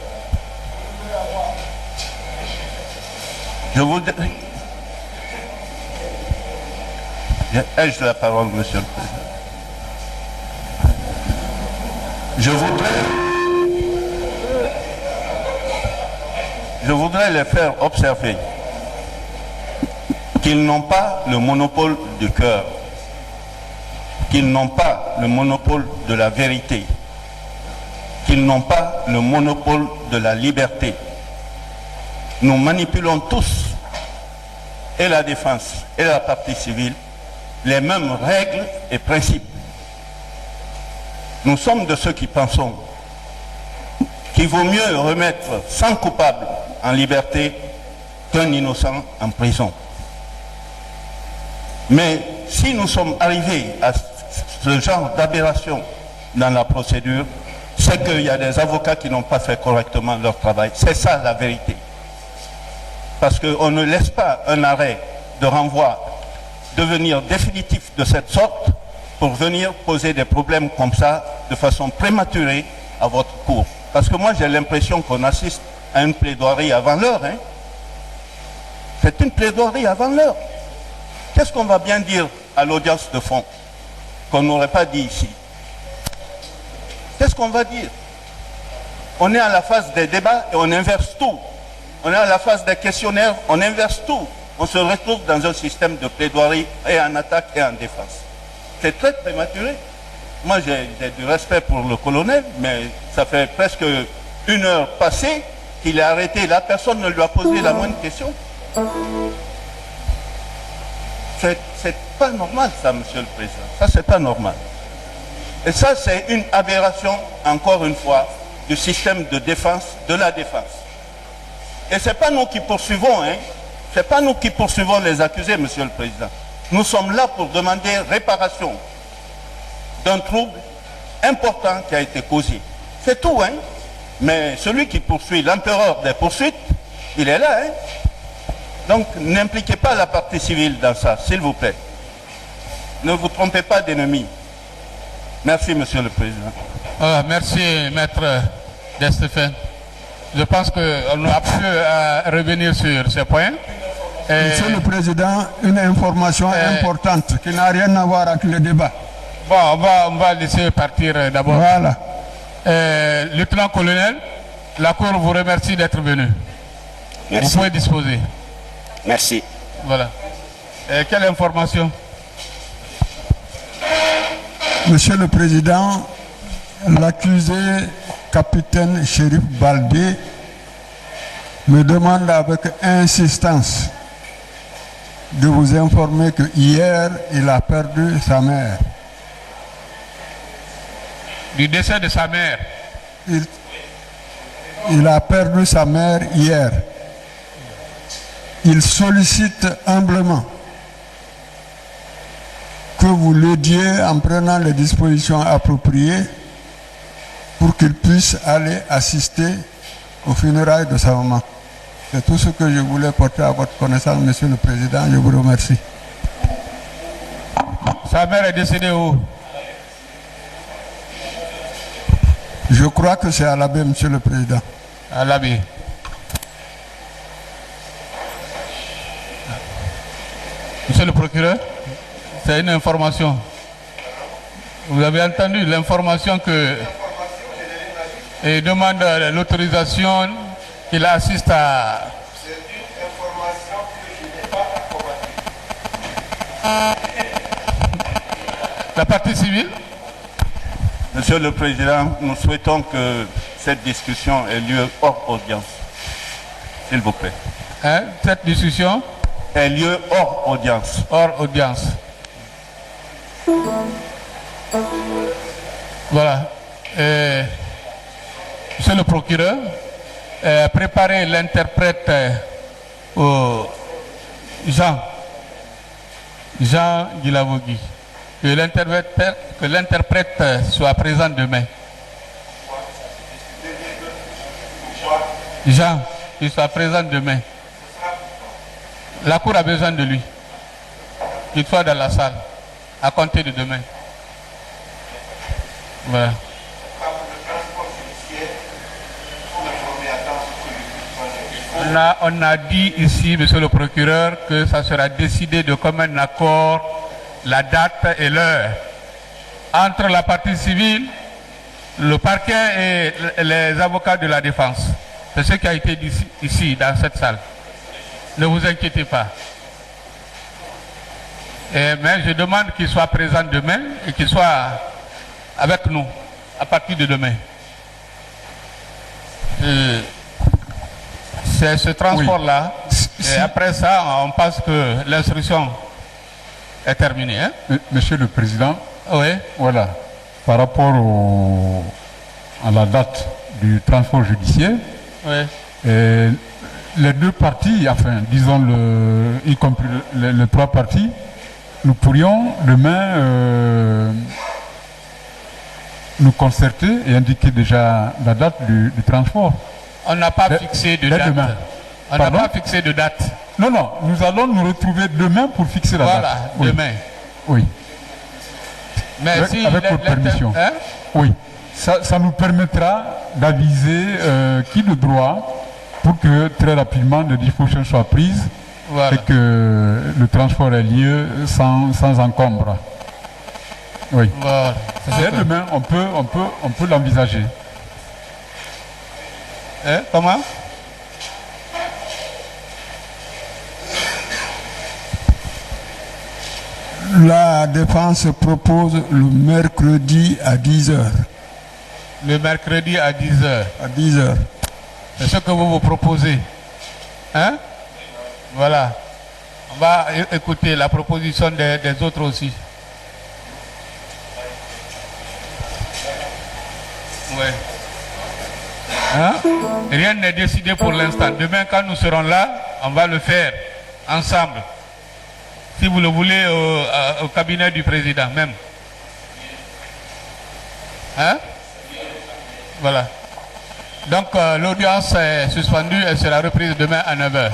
Speaker 13: Je voudrais... Ai-je la parole, Monsieur le Président? Je voudrais les faire observer qu'ils n'ont pas le monopole du cœur, qu'ils n'ont pas le monopole de la vérité, qu'ils n'ont pas le monopole de la liberté. Nous manipulons tous, et la défense et la partie civile, les mêmes règles et principes. Nous sommes de ceux qui pensons qu'il vaut mieux remettre 100 coupables en liberté qu'un innocent en prison. Mais si nous sommes arrivés à ce genre d'aberration dans la procédure, c'est qu'il y a des avocats qui n'ont pas fait correctement leur travail. C'est ça la vérité. Parce qu'on ne laisse pas un arrêt de renvoi devenir définitif de cette sorte pour venir poser des problèmes comme ça de façon prématurée à votre cour. Parce que moi j'ai l'impression qu'on assiste à une plaidoirie avant l'heure. C'est une plaidoirie avant l'heure. Qu'est-ce qu'on va bien dire à l'audience de fond qu'on n'aurait pas dit ici? Qu'est-ce qu'on va dire? On est à la phase des débats et on inverse tout. On est à la phase des questionnaires, on inverse tout. On se retrouve dans un système de plaidoirie et en attaque et en défense. C'est très prématuré. Moi j'ai du respect pour le colonel, mais ça fait presque 1 heure passée qu'il est arrêté. Là, personne ne lui a posé la moindre question. C'est pas normal ça, Monsieur le Président. Ça, c'est pas normal. Et ça, c'est une aberration, encore une fois, du système de défense, de la défense. Et ce n'est pas nous qui poursuivons, hein. Ce n'est pas nous qui poursuivons les accusés, Monsieur le Président. Nous sommes là pour demander réparation d'un trouble important qui a été causé. C'est tout, hein. Mais celui qui poursuit, l'empereur des poursuites, il est là, hein. Donc, n'impliquez pas la partie civile dans ça, s'il vous plaît. Ne vous trompez pas d'ennemis. Merci, Monsieur le Président.
Speaker 7: Merci, Maître Destéphan. Je pense qu'on a pu revenir sur ce point.
Speaker 14: Monsieur le Président, une information importante qui n'a rien à voir avec le débat.
Speaker 7: Bon, on va laisser partir d'abord.
Speaker 14: Voilà.
Speaker 7: Lieutenant-colonel, la Cour vous remercie d'être venu.
Speaker 12: Merci.
Speaker 7: Vous pouvez disposer.
Speaker 12: Merci.
Speaker 7: Voilà. Quelle information?
Speaker 14: Monsieur le Président, l'accusé capitaine Chérif Baldé me demande avec insistance de vous informer que hier il a perdu sa mère.
Speaker 7: Du décès de sa mère?
Speaker 14: Il a perdu sa mère hier. Il sollicite humblement que vous l'aidiez en prenant les dispositions appropriées pour qu'il puisse aller assister aux funérailles de sa maman. C'est tout ce que je voulais porter à votre connaissance, Monsieur le Président. Je vous remercie.
Speaker 7: Sa mère est décédée où?
Speaker 14: Je crois que c'est à l'abbé, Monsieur le Président.
Speaker 7: À l'abbé. Monsieur le procureur, c'est une information. Vous avez entendu l'information que il demande l'autorisation qu'il assiste à... La partie civile?
Speaker 13: Monsieur le Président, nous souhaitons que cette discussion ait lieu hors audience. S'il vous plaît.
Speaker 7: Hein? Cette discussion
Speaker 13: ait lieu hors audience.
Speaker 7: Hors audience. Voilà. Monsieur le procureur, préparez l'interprète au Jean Guilavogui. Que l'interprète soit présent demain. Jean, qu'il soit présent demain. La Cour a besoin de lui. Qu'il soit dans la salle, à compter de demain. Voilà. On a dit ici, Monsieur le procureur, que ça sera décidé de commun accord la date et l'heure entre la partie civile, le parquet et les avocats de la défense. C'est ce qui a été dit ici, dans cette salle. Ne vous inquiétez pas. Mais je demande qu'il soit présent demain et qu'il soit avec nous à partir de demain. C'est ce transport-là. Oui. Et après ça, on pense que l'instruction est terminée. Hein? Monsieur le Président, oui. Voilà. Par rapport à la date du transport judiciaire,
Speaker 9: Ouais.
Speaker 7: Les deux parties, enfin, disons, y compris les trois parties, nous pourrions demain nous concerter et indiquer déjà la date du transport.
Speaker 9: On n'a pas fixé de date.
Speaker 7: Demain.
Speaker 9: On n'a pas fixé de date.
Speaker 7: Non, non, nous allons nous retrouver demain pour fixer la date.
Speaker 9: Voilà, demain.
Speaker 7: Oui.
Speaker 9: Mais
Speaker 7: avec,
Speaker 9: si
Speaker 7: avec votre permission.
Speaker 9: Hein?
Speaker 7: Oui. Ça nous permettra d'aviser qui de droit pour que très rapidement des dispositions soient prises, voilà, et que le transport ait lieu sans encombre. Oui. Voilà. Demain, on peut l'envisager.
Speaker 9: Hein? Comment?
Speaker 14: La défense propose le mercredi à 10h.
Speaker 9: Le mercredi à 10h.
Speaker 14: À 10h.
Speaker 9: C'est ce que vous proposez. Hein? Voilà.
Speaker 7: On va écouter la proposition des autres aussi. Ouais. Hein? Rien n'est décidé pour l'instant. Demain, quand nous serons là, on va le faire ensemble. Si vous le voulez, au cabinet du président même. Hein? Voilà. Donc, l'audience est suspendue et sera reprise demain à 9h.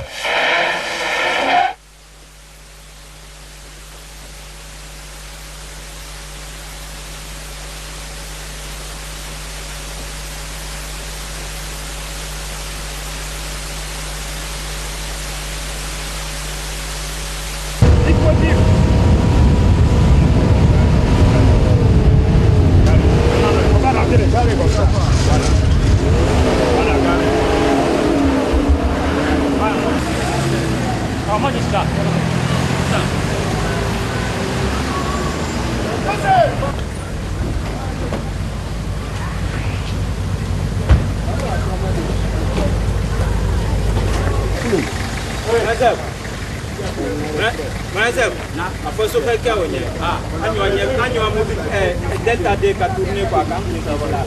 Speaker 15: Delta D qui a tourné quoi quand nous avons là.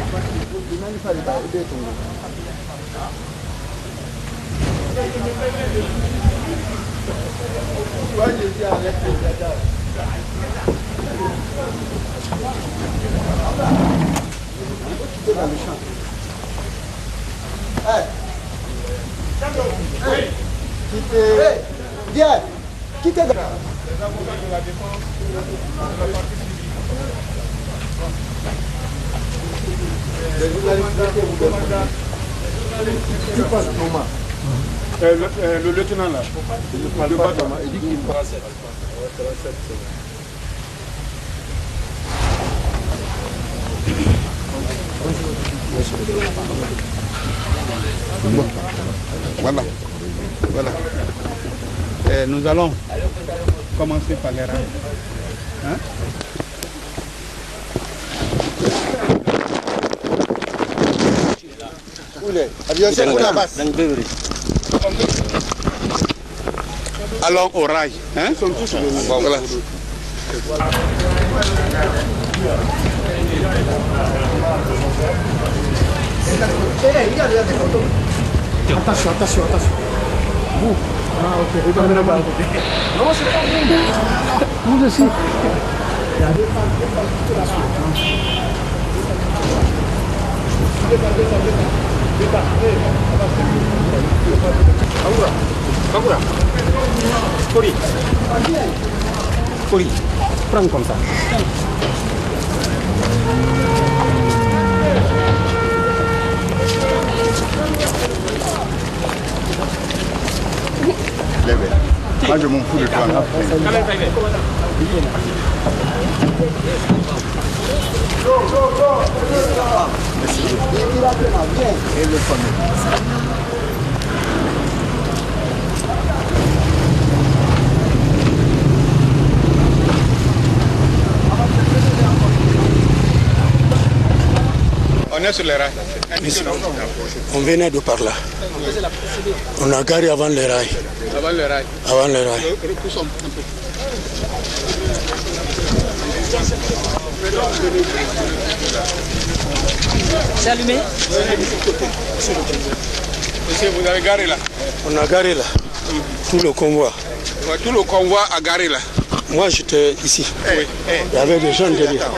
Speaker 16: Viens, quittez là.
Speaker 5: Tu passes comment? Le lieutenant là, il dit qu'il prend 7.
Speaker 17: Voilà. Voilà. Nous allons commencer par les rails. Hein? Allons au rail. Hein? Bon, voilà.
Speaker 5: Attention, attention, attention. Vous. Ah ok, regardez là-bas. Non, c'est pas vous. Vous aussi.
Speaker 15: Bagura. Cori. Cori. Prends comme ça.
Speaker 17: Moi je m'en fous de toi. On est sur les rails.
Speaker 3: On venait de par là. On a garé avant les rails.
Speaker 17: Avant le rail.
Speaker 3: Avant les rails.
Speaker 17: Repoussons un peu.
Speaker 15: C'est allumé?
Speaker 17: Monsieur, vous avez garé là?
Speaker 3: On a garé là. Tout le convoi.
Speaker 17: Ouais, tout le convoi a garé là.
Speaker 3: Moi j'étais ici. Oui. Il y avait des gens derrière.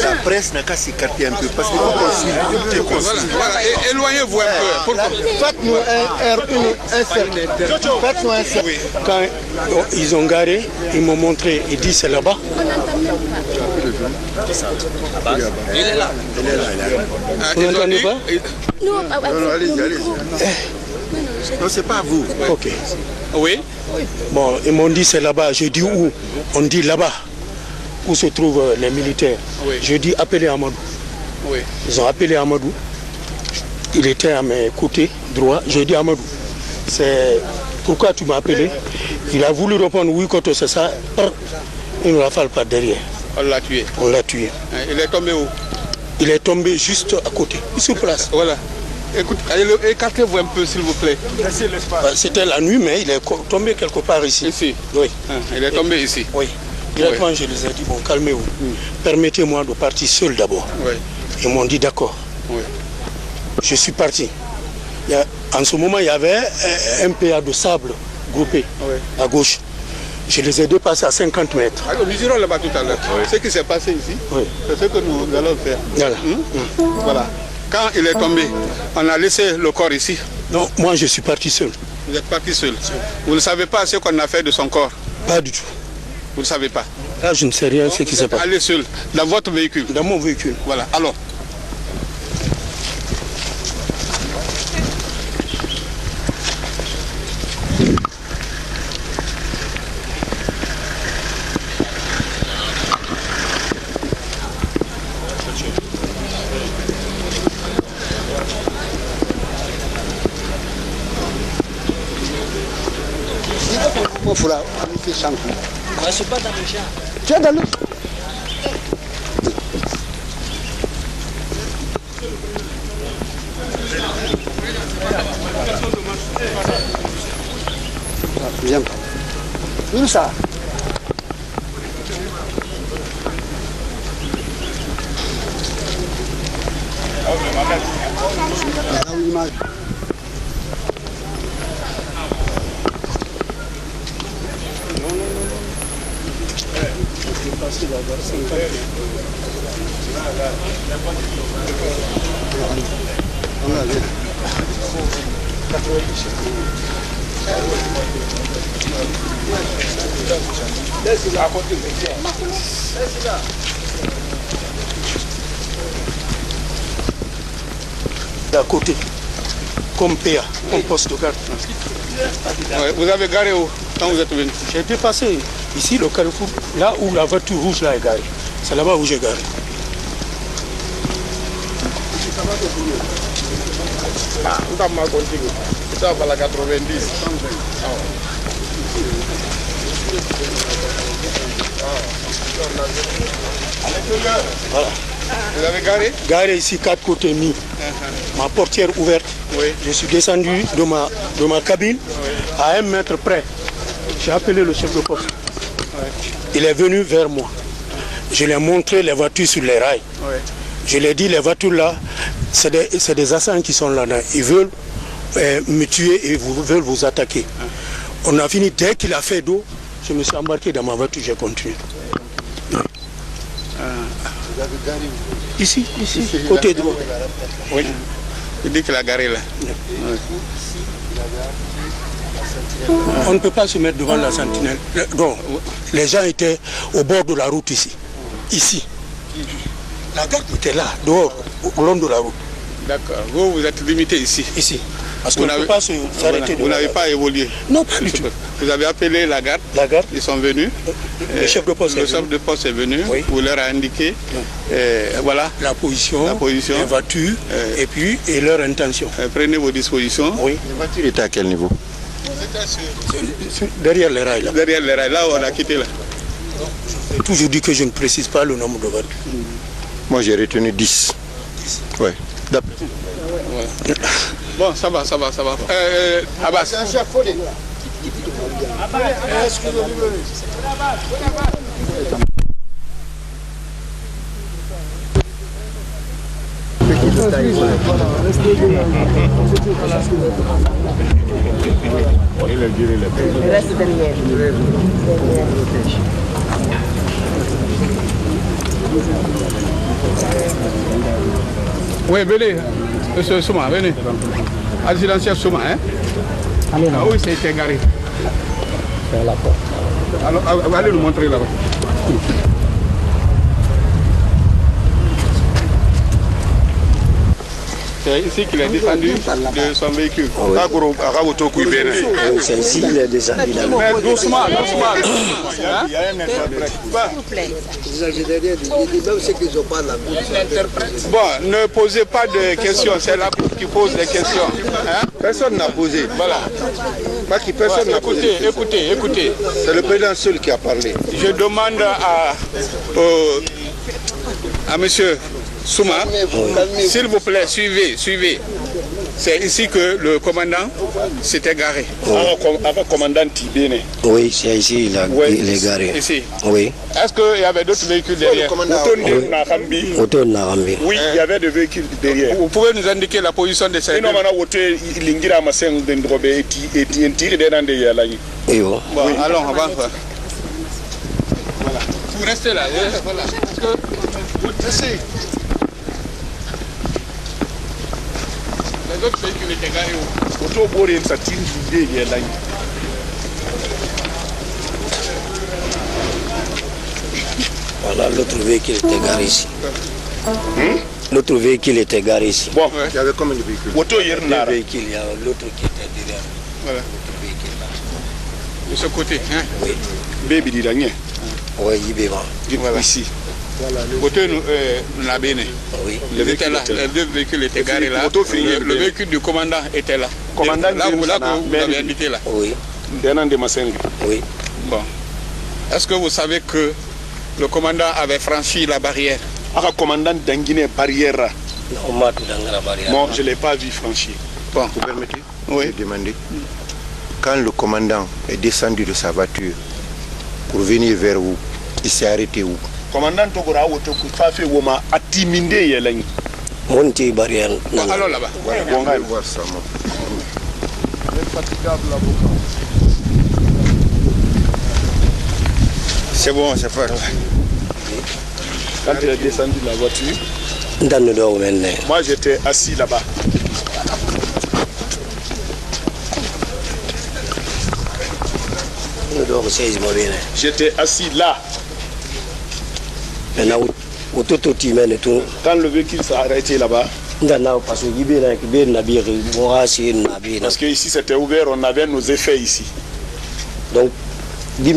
Speaker 4: La presse n'a qu'à s'écarter un peu parce que
Speaker 17: voilà, éloignez-vous un peu.
Speaker 3: Faites-nous un cercle. Faites-nous un cercle. Quand ils ont garé, ils m'ont montré, ils disent c'est là-bas.
Speaker 17: Il est là.
Speaker 3: Vous n'entendez pas?
Speaker 4: Non, allez-y, allez-y. Non, c'est pas vous.
Speaker 3: Ok.
Speaker 17: Oui.
Speaker 3: Bon, ils m'ont dit c'est là-bas. Je dis où? On dit là-bas. Où se trouvent les militaires?
Speaker 17: Oui.
Speaker 3: Je dis appelez Amadou.
Speaker 17: Oui.
Speaker 3: Ils ont appelé Amadou. Il était à mes côtés droits. Je dis Amadou, c'est pourquoi tu m'as appelé? Il a voulu répondre oui, quand c'est ça. Il nous rafale par derrière.
Speaker 17: On l'a tué.
Speaker 3: On l'a tué.
Speaker 17: Il est tombé où?
Speaker 3: Il est tombé juste à côté, sur place.
Speaker 17: Voilà. Écoute, écartez-vous un peu, s'il vous plaît.
Speaker 3: C'était la nuit, mais il est tombé quelque part ici.
Speaker 17: Ici?
Speaker 3: Oui.
Speaker 17: Il est tombé ici?
Speaker 3: Oui. Directement, je les ai dit, bon, calmez-vous. Permettez-moi de partir seul d'abord.
Speaker 17: Oui.
Speaker 3: Ils m'ont dit d'accord.
Speaker 17: Oui.
Speaker 3: Je suis parti. En ce moment, il y avait un PA de sable groupé à gauche. Je les ai dépassés à 50 mètres.
Speaker 17: Alors, nous irons là-bas tout à l'heure. Ce qui s'est passé ici, c'est ce que nous allons faire.
Speaker 3: Voilà.
Speaker 17: Voilà. Quand il est tombé, on a laissé le corps ici.
Speaker 3: Non, moi je suis parti seul.
Speaker 17: Vous êtes parti seul. Vous ne savez pas ce qu'on a fait de son corps?
Speaker 3: Pas du tout.
Speaker 17: Vous ne savez pas?
Speaker 3: Là, je ne sais rien de ce qui s'est passé.
Speaker 17: Allez seul, dans votre véhicule?
Speaker 3: Dans mon véhicule.
Speaker 17: Voilà, alors.
Speaker 15: Je suis pas dans le champ.
Speaker 17: Tu es dans le...
Speaker 16: Viens. Où ça?
Speaker 3: D'à côté, comme PA, comme poste de garde.
Speaker 17: Ouais, vous avez garé où quand vous êtes venu?
Speaker 3: J'ai dépassé ici le carrefour, là où la voiture rouge là est garée. C'est là-bas où j'ai garé.
Speaker 17: Ah, on va continuer. Ça va la 90.
Speaker 3: Voilà.
Speaker 17: Vous avez garé?
Speaker 3: Garé ici, 4 côtés mis. Ma portière ouverte.
Speaker 17: Oui.
Speaker 3: Je suis descendu de ma cabine à 1 mètre près. J'ai appelé le chef de poste. Il est venu vers moi. Je lui ai montré les voitures sur les rails. Je lui ai dit, les voitures là, c'est des assaillants qui sont là-dedans. Ils veulent me tuer et veulent vous attaquer. On a fini, dès qu'il a fait d'eau, je me suis embarqué dans ma voiture, j'ai continué.
Speaker 17: Vous avez garé où?
Speaker 3: Ici, côté droit.
Speaker 17: Oui. Il dit qu'il a garé là.
Speaker 3: On ne peut pas se mettre devant la sentinelle. Donc, les gens étaient au bord de la route ici. Ici. La garde était là, dehors, au long de la route.
Speaker 17: D'accord. Vous êtes limité ici?
Speaker 3: Ici. Parce qu'on ne peut pas s'arrêter.
Speaker 17: Vous n'avez pas évolué?
Speaker 3: Non, pas du tout.
Speaker 17: Vous avez appelé la garde?
Speaker 3: La garde.
Speaker 17: Ils sont venus.
Speaker 3: Le chef de poste
Speaker 17: est venu. Oui. Vous leur avez indiqué voilà,
Speaker 3: la position, les voitures et leur intention.
Speaker 17: Prenez vos dispositions.
Speaker 3: Oui.
Speaker 4: Les voitures étaient à quel niveau?
Speaker 3: Derrière les rails. Là.
Speaker 17: Derrière les rails, là où on a quitté là.
Speaker 3: J'ai toujours dit que je ne précise pas le nombre de voitures.
Speaker 4: Moi j'ai retenu 10. Ouais.
Speaker 17: Voilà. Bon, ça va. Abbas.
Speaker 15: Reste derrière.
Speaker 17: Oui, venez, monsieur Souma, venez. Adjudant-chef Souma, hein? Allez, là. Oui, c'est égaré.
Speaker 15: Vers la porte.
Speaker 17: Alors, allez nous montrer là-bas. C'est ici qu'il est descendu de son véhicule.
Speaker 6: C'est ici qu'il est descendu.
Speaker 17: Mais doucement.
Speaker 15: S'il vous plaît.
Speaker 16: Vous avez derrière, même ceux qui n'ont pas la
Speaker 17: Bon, ne posez pas de questions, c'est la qui pose des questions. Hein?
Speaker 4: Personne n'a posé.
Speaker 17: Voilà.
Speaker 4: Personne n'a posé.
Speaker 17: Écoutez.
Speaker 4: C'est le président seul qui a parlé.
Speaker 17: Je demande à monsieur Souma, s'il vous plaît, suivez. C'est ici que le commandant s'était garé. Avec commandant Tibéné.
Speaker 6: Oui, c'est ici il est garé.
Speaker 17: Ici.
Speaker 6: Oui.
Speaker 17: Est-ce qu'il y avait d'autres véhicules derrière?
Speaker 6: Oui,
Speaker 17: il y avait des véhicules derrière. Vous pouvez nous indiquer la position de ces véhicules? Bon, allons, on va faire. Voilà. Vous restez là. Voilà. Parce que... Les autres véhicules étaient garés où?
Speaker 6: Voilà, l'autre véhicule était garé ici. L'autre véhicule était garé ici.
Speaker 17: Bon, il y avait combien de véhicules?
Speaker 6: Deux véhicules, il y a l'autre qui était derrière.
Speaker 17: Voilà.
Speaker 6: L'autre véhicule là.
Speaker 17: De ce côté, hein?
Speaker 6: Oui.
Speaker 17: Baby dit rien.
Speaker 6: Oui, il est là.
Speaker 17: Ici. Voilà. Côté Nabéné.
Speaker 6: Oui.
Speaker 17: Les deux véhicules étaient garés là. Le véhicule du commandant était là. Commandant là où vous avez indiqué là.
Speaker 6: Oui.
Speaker 17: Oui. Bon. Est-ce que vous savez que le commandant avait franchi la barrière? Le commandant d'Anguiné barrière.
Speaker 4: Non, je ne l'ai pas vu franchir.
Speaker 17: Bon.
Speaker 4: Vous permettez? Oui. Je demandais. Quand le commandant est descendu de sa voiture pour venir vers vous, il s'est arrêté où?
Speaker 17: Commandant Togora fait Woma a timidé Yélène.
Speaker 6: Monté barrière.
Speaker 17: Allons là-bas.
Speaker 4: On va voir ça.
Speaker 17: C'est bon, c'est fait. Quand il est descendu de la voiture, moi j'étais assis là-bas. J'étais assis là. Quand le véhicule s'est arrêté là-bas, parce que ici c'était ouvert, on avait nos effets ici.
Speaker 6: Donc, il
Speaker 17: y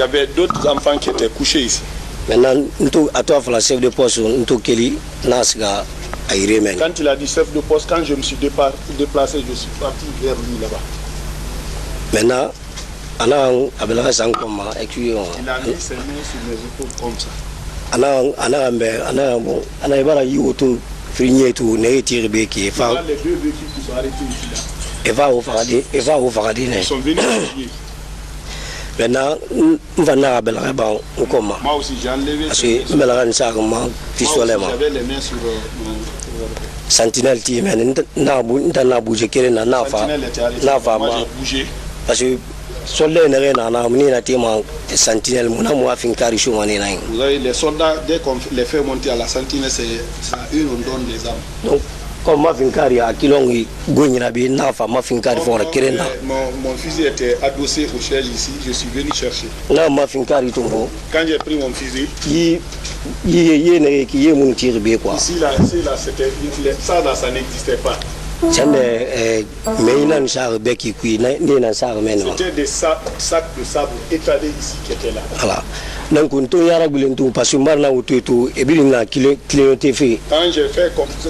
Speaker 17: avait d'autres enfants qui étaient couchés ici.
Speaker 6: Maintenant, à toi, le chef de poste, quand il
Speaker 17: a dit chef de poste, quand je me suis déplacé, je suis parti vers lui là-bas.
Speaker 6: Maintenant, il a mis ses mains sur
Speaker 17: mes épaules comme ça.
Speaker 6: Les deux véhicules qui sont arrêtés ici là. Ils sont venus ici. Maintenant, moi
Speaker 17: aussi j'ai enlevé
Speaker 6: j'avais
Speaker 17: les mains sur
Speaker 6: Sentinelle était arrêté. Moi j'ai bougé. Parce que Sentinelle, vous
Speaker 17: avez les soldats, dès qu'on les fait monter à la sentinelle, c'est à eux on donne les armes.
Speaker 6: Donc, comme mon
Speaker 17: fusil était adossé au siège ici, je suis venu chercher. Quand j'ai pris mon fusil, ici là, c'était ça là, ça n'existait pas.
Speaker 6: C'était
Speaker 17: des sacs de sable étalés ici qui étaient là.
Speaker 6: Voilà. Donc,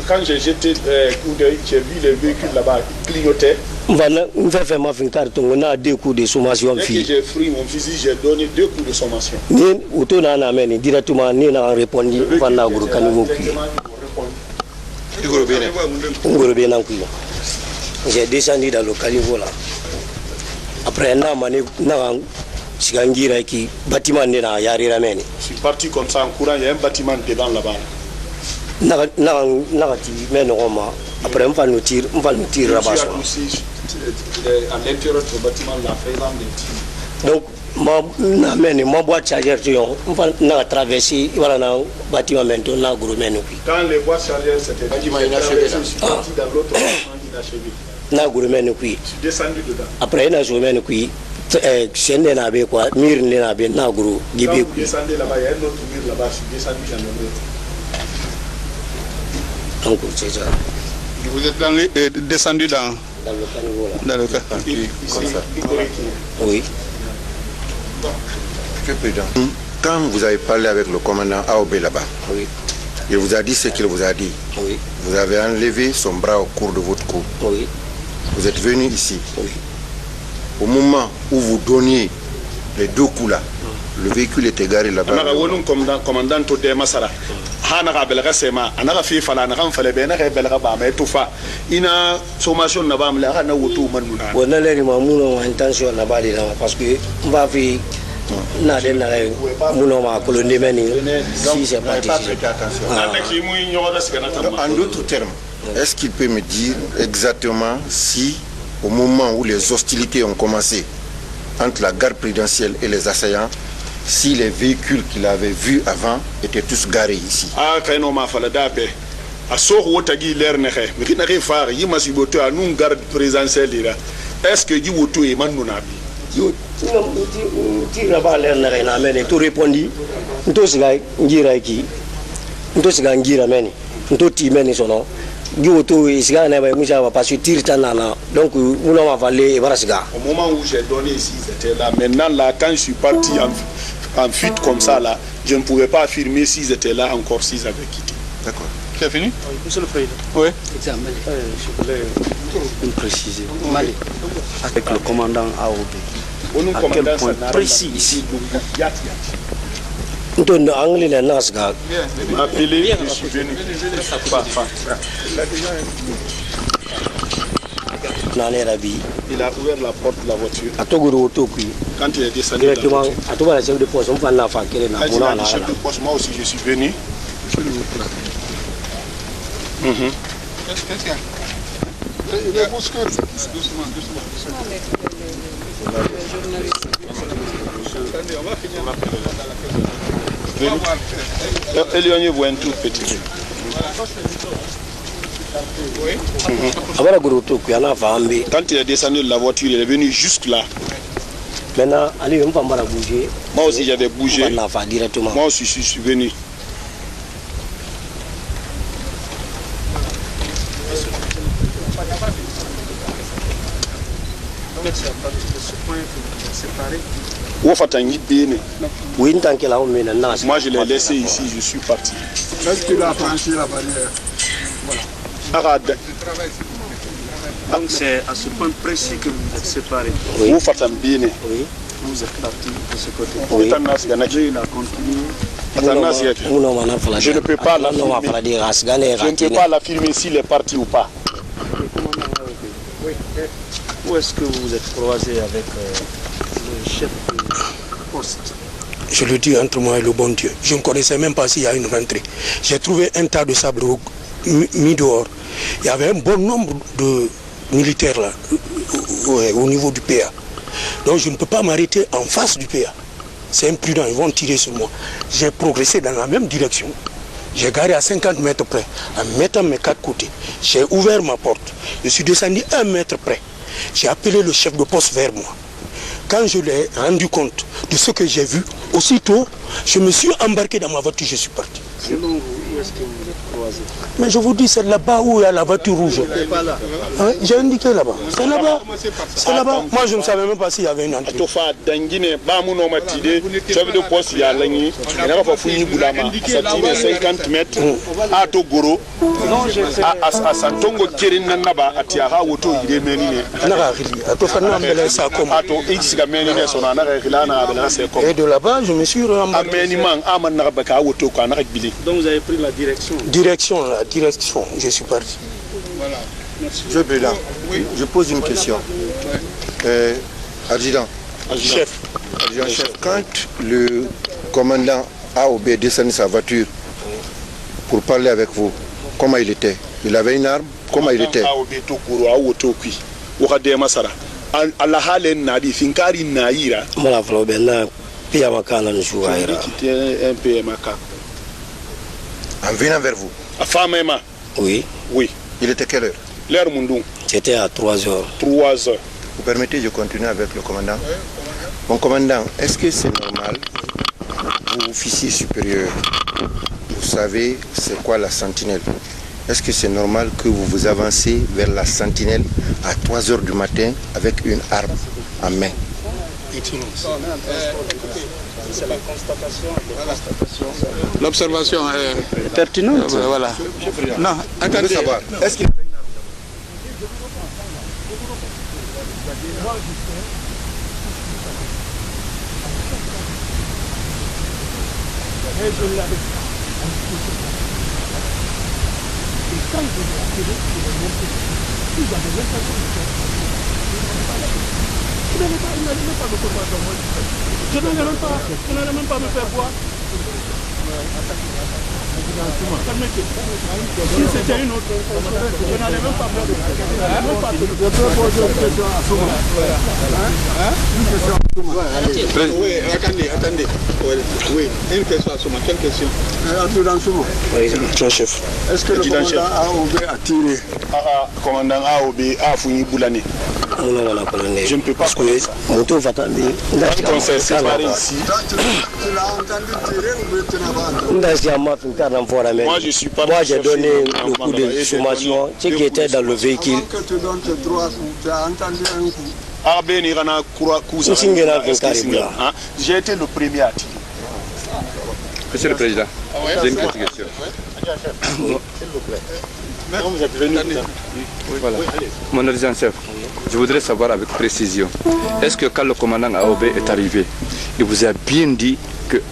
Speaker 6: quand
Speaker 17: j'ai jeté coup d'œil, j'ai vu les véhicules là-bas clignoter. Dès que j'ai pris mon fusil, j'ai donné 2 coups de sommation.
Speaker 6: J'ai descendu dans le caniveau là. Après un an, je suis
Speaker 17: parti comme ça en courant, il y a un bâtiment devant là-bas.
Speaker 6: Après, on va nous tirer là-bas.
Speaker 17: À l'intérieur du bâtiment, la faisant des tirs.
Speaker 6: Donc, ma boîte chargeur, on va traverser le bâtiment maintenant.
Speaker 17: Quand les boîtes chargeurs, c'était bâtiment inachevé, je suis parti dans l'autre bâtiment inachevé. Je suis descendu dedans.
Speaker 6: Après, je suis descendu dedans. Quand vous descendez là-bas, il y a un autre mur là-bas, je suis descendu dans le mur. Donc, c'est ça.
Speaker 17: Vous êtes descendu dans le caniveau là. Dans le caniveau. Comme ça.
Speaker 6: Oui.
Speaker 4: Quand vous avez parlé avec le commandant Aobé là-bas,
Speaker 6: oui.
Speaker 4: Il vous a dit ce qu'il vous a dit.
Speaker 6: Oui.
Speaker 4: Vous avez enlevé son bras au cours de votre cou.
Speaker 6: Oui.
Speaker 4: Vous êtes venu ici.
Speaker 6: Oui.
Speaker 4: Au moment où vous donniez les 2 coups là, le véhicule était garé là-bas.
Speaker 17: hana ga belga sema anaka fi fala na kan fale be na ga belga ba mai tufa ina sommation na ba mla na woto manuna
Speaker 6: wona le mamuno intention na ba de parce que on va fi na de na muno ma colonie meni si c'est pas
Speaker 4: en d'autres termes, est-ce qu'il peut me dire exactement si au moment où les hostilités ont commencé entre la garde présidentielle et les assaillants, si les véhicules qu'il avait vus avant étaient tous garés ici?
Speaker 17: Ah, quand on m'a fallu d'appeler. À ce qui l'air n'est pas, mais qui n'a rien fait, il m'a suivi à nous garde présidentielle. Est-ce que il vote est manounabi?
Speaker 6: Tu n'as pas l'air n'a rien tout répondu. Tout ce qui qui, tout ce qui ramène, tout qui mène son nom. Du auto is gana ba musa va passer tir tanana donc on va valer et voilà.
Speaker 17: Au moment où j'ai donné ici c'était là, maintenant là quand je suis parti en fuite comme ça là, je ne pouvais pas affirmer s'ils étaient là encore s'ils avaient quitté.
Speaker 4: D'accord.
Speaker 17: Tu as fini?
Speaker 16: Monsieur le Président.
Speaker 17: Oui.
Speaker 16: Je voulais préciser. Avec le commandant AOB. À quel point précis ici.
Speaker 6: Nous anglais les nasga.
Speaker 17: Appelé, je suis venu. Il a ouvert la porte de la voiture. Quand il est descendu
Speaker 6: directement, à tout le chef de poste, on va la faire.
Speaker 17: Chef de poste, moi aussi je suis venu. Qu'est-ce qu'il y a? Il est bousculé. Doucement. Éloignez-vous un tout petit peu. Quand il est descendu de la voiture, il est venu jusque là.
Speaker 6: Maintenant, allez, on va bouger.
Speaker 17: Moi aussi j'avais bougé.
Speaker 6: Directement.
Speaker 17: Moi aussi je suis venu. Moi je l'ai laissé ici, je suis parti.
Speaker 14: Est-ce qu'il a franchi la barrière?
Speaker 17: Voilà.
Speaker 16: Donc c'est à ce point précis que vous êtes séparés.
Speaker 17: Oui.
Speaker 16: Vous êtes parti de ce côté.
Speaker 17: Oui.
Speaker 16: Il a continué.
Speaker 17: Je ne peux pas l'affirmer s'il est parti ou pas.
Speaker 16: Où est-ce que vous vous êtes croisé avec le chef de poste?
Speaker 3: Je le dis entre moi et le bon Dieu. Je ne connaissais même pas s'il y a une rentrée. J'ai trouvé un tas de sable mis dehors. Il y avait un bon nombre de militaires là, au niveau du PA. Donc je ne peux pas m'arrêter en face du PA. C'est imprudent, ils vont tirer sur moi. J'ai progressé dans la même direction. J'ai garé à 50 mètres près, en mettant mes 4 côtés. J'ai ouvert ma porte. Je suis descendu 1 mètre près. J'ai appelé le chef de poste vers moi. Quand je l'ai rendu compte de ce que j'ai vu, aussitôt, je me suis embarqué dans ma voiture, je suis parti.
Speaker 16: Selon vous, où est-ce que vous vous êtes croisé?
Speaker 3: Mais je vous dis, c'est là-bas où il y a la voiture rouge. Hein? J'ai indiqué là-bas. C'est là-bas. C'est là-bas. Moi, je ne savais même pas s'il y avait une entrée.
Speaker 17: Chef de poste, il y a l'année. Il n'y a pas fouillé Boulama. Ça tire 50 mètres. À Togoro. À Santongo Kirinanaba, à Tiara, Woto, il est mené.
Speaker 3: Et de là-bas, je me suis embarqué.
Speaker 16: Donc vous avez pris la direction?
Speaker 3: La direction, je suis parti.
Speaker 16: Voilà. Merci.
Speaker 4: Je vais là. Oui. Je pose une question. Adjudant.
Speaker 17: Chef.
Speaker 4: Quand le commandant AOB descend de sa voiture pour parler avec vous, comment il était? Il avait une arme? Comment il était? En venant vers vous?
Speaker 6: Oui.
Speaker 17: Oui.
Speaker 4: Il était quelle heure?
Speaker 6: L'heure Mundou. C'était à 3 heures.
Speaker 17: 3 heures.
Speaker 4: Vous permettez de continuer avec le commandant? Mon commandant, est-ce que c'est normal, vous officier supérieur, vous savez c'est quoi la sentinelle? Est-ce que c'est normal que vous vous avancez vers la sentinelle à 3 heures du matin avec une arme en main?
Speaker 16: C'est la constatation.
Speaker 17: L'observation est
Speaker 16: pertinente.
Speaker 17: Voilà. Non, attendez.
Speaker 4: Savoir. Est-ce qu'il
Speaker 5: quand je l'ai appelé, je l'ai montré. Ils avaient l'intention de faire ça. Il n'allait pas me comprendre dans moi. Je n'allais même pas me faire voir. Si c'était une autre, je n'allais même pas me faire. Je peux poser une question à Souma. Une question à Souma.
Speaker 17: Oui, attendez. Oui, une question à Souma. Quelle question?
Speaker 5: Adjudant Souma.
Speaker 17: Oui, mon chef.
Speaker 5: Est-ce que le commandant AOB a tiré?
Speaker 17: Commandant AOB a fouillé Boulané. Je ne peux pas connaître.
Speaker 6: Moto Fatami.
Speaker 17: Quand on s'est séparé ici.
Speaker 5: Tu l'as entendu tirer ou tu n'as pas entendu?
Speaker 6: Moi, j'ai donné le coup de sommation, ce qui était dans le véhicule.
Speaker 5: Avant que tu donnes tes 3 coups, tu as entendu un coup.
Speaker 17: J'ai été le premier à tirer.
Speaker 18: Monsieur le Président, j'ai une petite question.
Speaker 17: S'il vous plaît.
Speaker 18: Voilà. Mon adjudant-chef, je voudrais savoir avec précision, est-ce que quand le commandant AOB est arrivé, il vous a bien dit que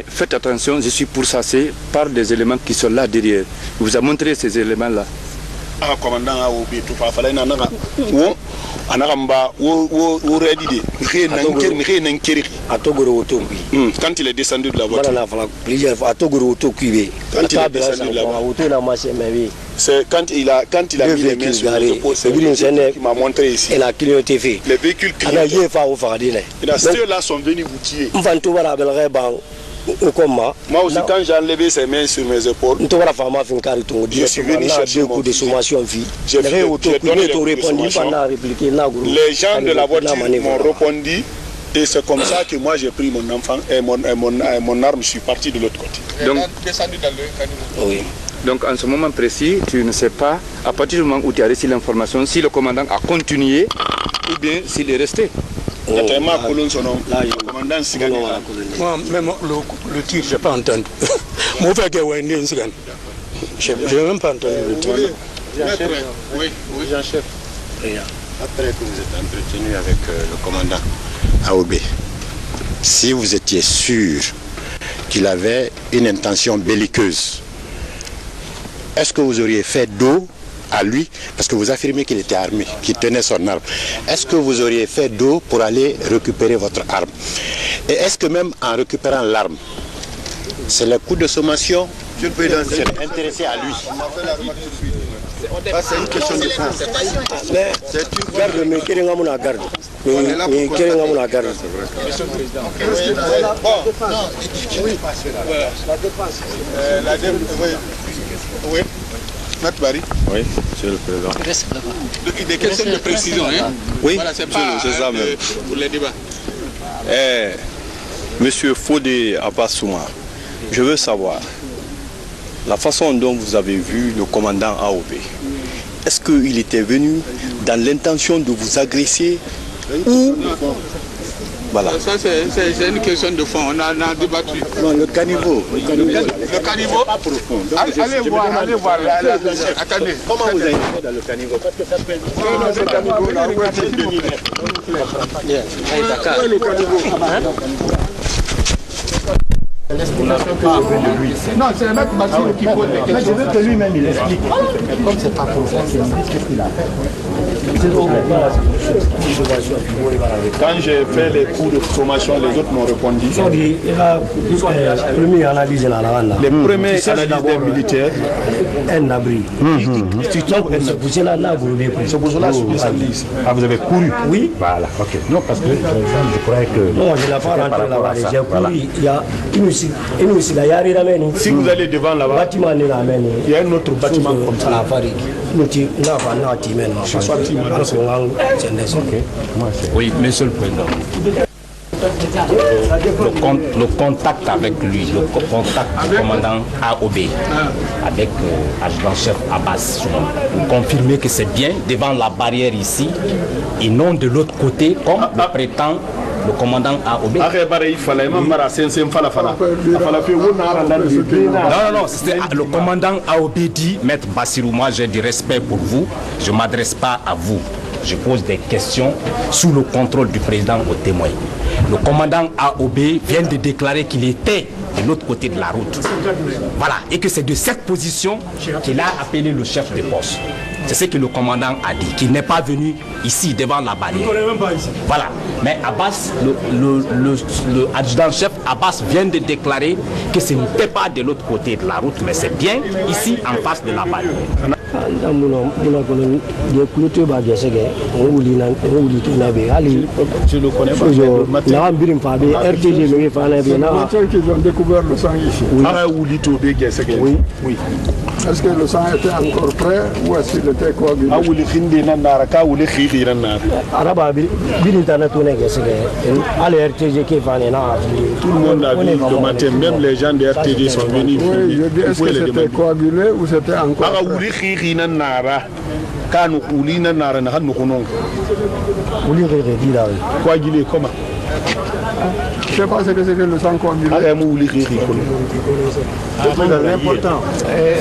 Speaker 18: faites attention, je suis pourchassé par des éléments qui sont là derrière. Il vous a montré ces éléments-là.
Speaker 17: Commandant AOB, tout pas fallu n'anaga. Anagamba, quand il est descendu de la voiture. C'est quand il a mis les mains sur le pot, c'est lui qui m'a montré ici. Les véhicules criés. Ceux-là sont venus vous tuer. Moi aussi, quand j'ai enlevé ses mains sur mes épaules, je suis venu chercher mon fusil. J'ai donné les informations. Les gens de la voiture m'ont répondu. Et c'est comme ça que moi j'ai pris mon enfant et mon arme, je suis parti de l'autre côté.
Speaker 18: Donc, descendu dans le caniveau. Oui. Donc en ce moment précis, tu ne sais pas, à partir du moment où tu as reçu l'information, si le commandant a continué ou bien s'il est resté.
Speaker 17: Moi,
Speaker 3: même le tir, je n'ai pas entendu. Je n'ai même pas entendu le tir.
Speaker 17: Oui, Jean-chef. Après que vous êtes entretenu avec le commandant AOB, si vous étiez sûr qu'il avait une intention belliqueuse, est-ce que vous auriez fait dos à lui, parce que vous affirmez qu'il était armé, qu'il tenait son arme. Est-ce que vous auriez fait dos pour aller récupérer votre arme? Et est-ce que même en récupérant l'arme, c'est le coup de sommation? Je ne peux pas intéressé à lui. C'est une question de fond.
Speaker 6: Garde, mais quel est la garde? Mais quel est la garde?
Speaker 17: Monsieur le Président. Oui, la défense. La défense. Oui.
Speaker 18: Oui, Monsieur le Président.
Speaker 17: Des questions de précision, hein?
Speaker 18: Oui,
Speaker 17: voilà, c'est pas
Speaker 18: ça même.
Speaker 17: Pour les débats.
Speaker 19: Monsieur Fodé Abassouma, je veux savoir la façon dont vous avez vu le commandant AOB. Est-ce qu'il était venu dans l'intention de vous agresser ou... Voilà.
Speaker 17: Ça, c'est une question de fond. On a débattu.
Speaker 19: Non, le caniveau.
Speaker 17: Le caniveau pas profond. Allez voir. Attendez.
Speaker 19: Comment vous avez fait dans le caniveau? Parce que ça peut être...
Speaker 17: Le caniveau, là, où est-ce que le caniveau? Non, c'est le maître Bassirou qui pose les questions.
Speaker 5: Mais je veux que lui-même il explique. Comme c'est pas profond, qu'il nous dise qu'est-ce qu'il a fait.
Speaker 17: Quand j'ai fait les cours de formation, les autres m'ont répondu.
Speaker 6: Les premières analyses
Speaker 17: des militaires.
Speaker 6: Un abri. C'est pour cela que je suis.
Speaker 20: Ah, vous avez couru?
Speaker 6: Oui.
Speaker 20: Voilà, ok. Non, parce que je croyais que...
Speaker 6: Non, je n'ai pas rentré là-bas. J'ai couru. Il y a
Speaker 17: si vous allez devant là-bas, il y a un autre bâtiment comme ça.
Speaker 20: Oui, Monsieur le Président. Le contact avec lui, le contact du commandant AOB avec adjudant-chef Abbas, vous confirmez que c'est bien devant la barrière ici et non de l'autre côté comme le prétend le commandant AOB. Non, le commandant AOB dit, Maître Bassirou, moi j'ai du respect pour vous, je ne m'adresse pas à vous. Je pose des questions sous le contrôle du président aux témoins. Le commandant AOB vient de déclarer qu'il était de l'autre côté de la route. Voilà, et que c'est de cette position qu'il a appelé le chef de poste. C'est ce que le commandant a dit, qu'il n'est pas venu ici devant la barrière. Voilà, mais Abbas, le adjudant-chef Abbas vient de déclarer que ce n'était pas de l'autre côté de la route, mais c'est bien ici en face de la barrière.
Speaker 17: Je le connais pas.
Speaker 14: Qu'ils ont découvert le sang ici.
Speaker 17: Oui. Oui.
Speaker 14: Est-ce que le sang était encore prêt ou est-ce qu'il était coagulé?
Speaker 17: Tout le monde a vu le matin, même les gens de RTG sont venus.
Speaker 14: Oui, je dis, est-ce que c'était coagulé ou c'était encore prêt?
Speaker 17: Coagulé comment?
Speaker 14: Je ne sais pas ce que c'est que le sang coagulé.
Speaker 17: C'est important.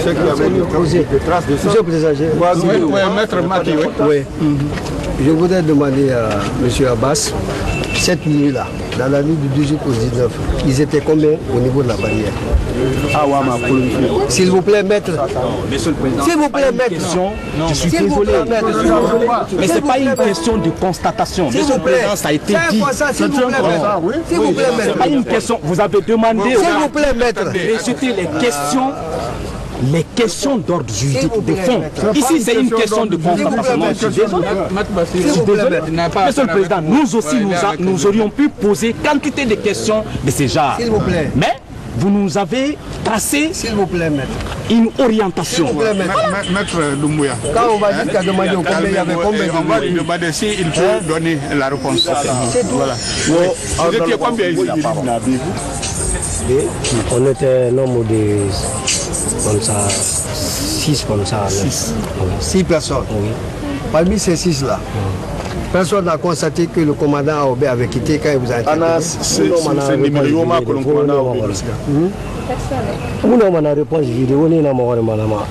Speaker 6: Ce qui avait des traces de sang.
Speaker 14: Oui, maître Mati,
Speaker 6: oui. Je voudrais demander à M. Abbas, cette nuit-là, dans la nuit du 18 au 19, ils étaient combien au niveau de la barrière? S'il vous plaît, maître.
Speaker 20: Monsieur le Président,
Speaker 6: s'il vous plaît, maître.
Speaker 20: Je suis désolé. Mais ce n'est pas une question de constatation. Monsieur le Président, ça a été dit.
Speaker 6: S'il vous plaît, maître. S'il vous plaît, maître.
Speaker 20: Ce n'est pas une question. Vous avez demandé.
Speaker 6: S'il vous plaît, maître.
Speaker 20: De jeter les questions d'ordre juridique de fond. Ici, c'est une question de constatation. Je suis désolé. Monsieur le Président, nous aussi, nous aurions pu poser quantité de questions de ce genre.
Speaker 6: S'il vous plaît.
Speaker 20: Mais vous nous avez tracé,
Speaker 6: s'il vous plaît, maître,
Speaker 20: une orientation.
Speaker 14: S'il vous plaît, maître Doumbouya.
Speaker 6: Quand on va jusqu'à demander au combien il y avait combien de...
Speaker 14: On va lui demander s'il peut donner la réponse.
Speaker 6: C'est tout.
Speaker 14: Voilà. Vous étiez combien ici?
Speaker 6: On était un nombre de... comme ça, 6 comme ça. 6 personnes. Oui. Parmi ces 6-là, personne n'a constaté que le commandant Aobé avait quitté quand il vous a interpellé.
Speaker 17: C'est le numéro que le commandant Aobé.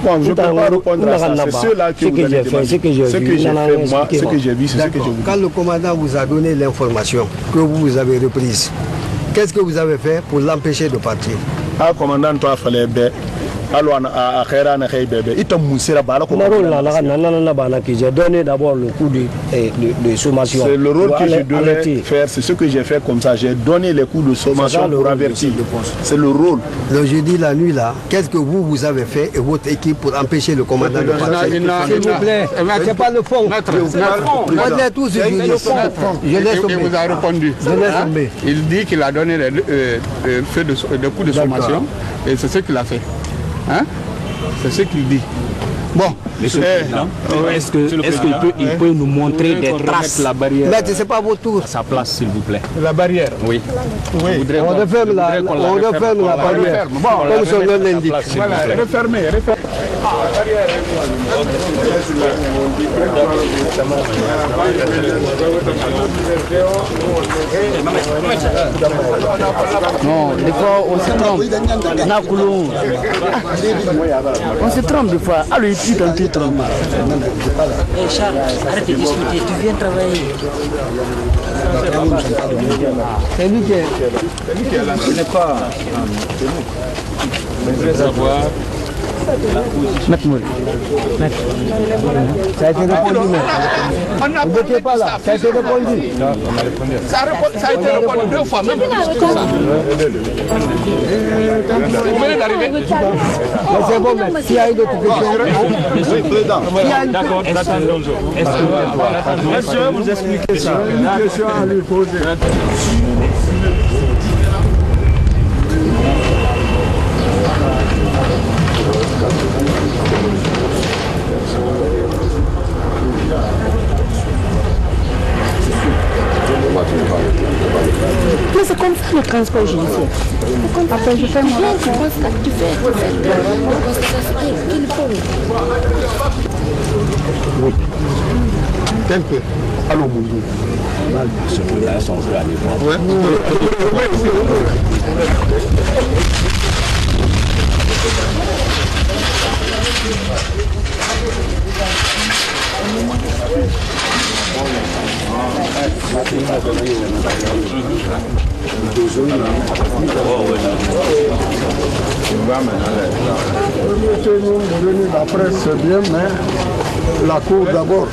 Speaker 6: Bon,
Speaker 17: je ne peux pas répondre à ça. C'est ceux-là que vous avez demandé. Ce que j'ai fait, moi, ce que j'ai vu, c'est ce que je vous dis.
Speaker 6: Quand le commandant vous a donné l'information que vous avez reprise, qu'est-ce que vous avez fait pour l'empêcher de partir?
Speaker 17: Ah, commandant, toi, il fallait bien.
Speaker 6: J'ai donné d'abord le coup de sommation.
Speaker 17: C'est le rôle que je devais faire, c'est ce que j'ai fait comme ça. J'ai donné les coups de sommation pour avertir. C'est le rôle.
Speaker 6: Le jeudi, la nuit là, qu'est-ce que vous avez fait et votre équipe pour empêcher le commandant de partir? S'il vous plaît, c'est pas le fond. On est tous
Speaker 14: le fond.
Speaker 6: Je laisse
Speaker 14: tomber. Il vous a répondu.
Speaker 6: Je laisse tomber.
Speaker 14: Il dit qu'il a donné des coups de sommation et c'est ce qu'il a fait. Hein? C'est ce qu'il dit. Bon,
Speaker 20: Monsieur le Président, est-ce qu'il peut nous montrer des traces
Speaker 6: la barrière? Mais c'est pas votre tour.
Speaker 20: Sa place, s'il vous plaît.
Speaker 14: La barrière?
Speaker 20: Oui.
Speaker 6: On referme la barrière. Bon, comme son nom l'indique.
Speaker 14: Voilà, refermez.
Speaker 6: Non, des fois on se trompe. On se trompe des fois. Alors il dit quand tu te trompes.
Speaker 15: Charles, arrête de discuter, tu viens travailler.
Speaker 6: C'est lui qui est là.
Speaker 15: Ce n'est pas.
Speaker 14: Je voudrais savoir.
Speaker 6: Maître Mouri. Ça a été répondu, maître. Vous n'étiez pas là. Ça a été répondu.
Speaker 14: Non, on a répondu. Ça a été répondu 2 fois, même plus que ça. Vous venez d'arriver.
Speaker 6: C'est bon, maître. S'il y a eu d'autres questions.
Speaker 17: Oui, président.
Speaker 20: D'accord,
Speaker 14: Monsieur, vous expliquez ça.
Speaker 6: Une question à lui poser.
Speaker 15: Mais c'est comme ça le transport judiciaire. Après, je fais mon rapport. Tu constates, tu fais. Qu'il faut.
Speaker 6: Oui. Tel que. Allô, bonjour.
Speaker 20: Là, on peut aller voir.
Speaker 5: La presse c'est bien, mais la cour d'abord.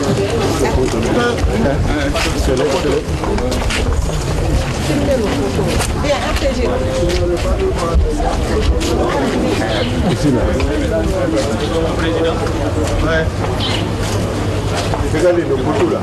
Speaker 17: Regardez le photo là.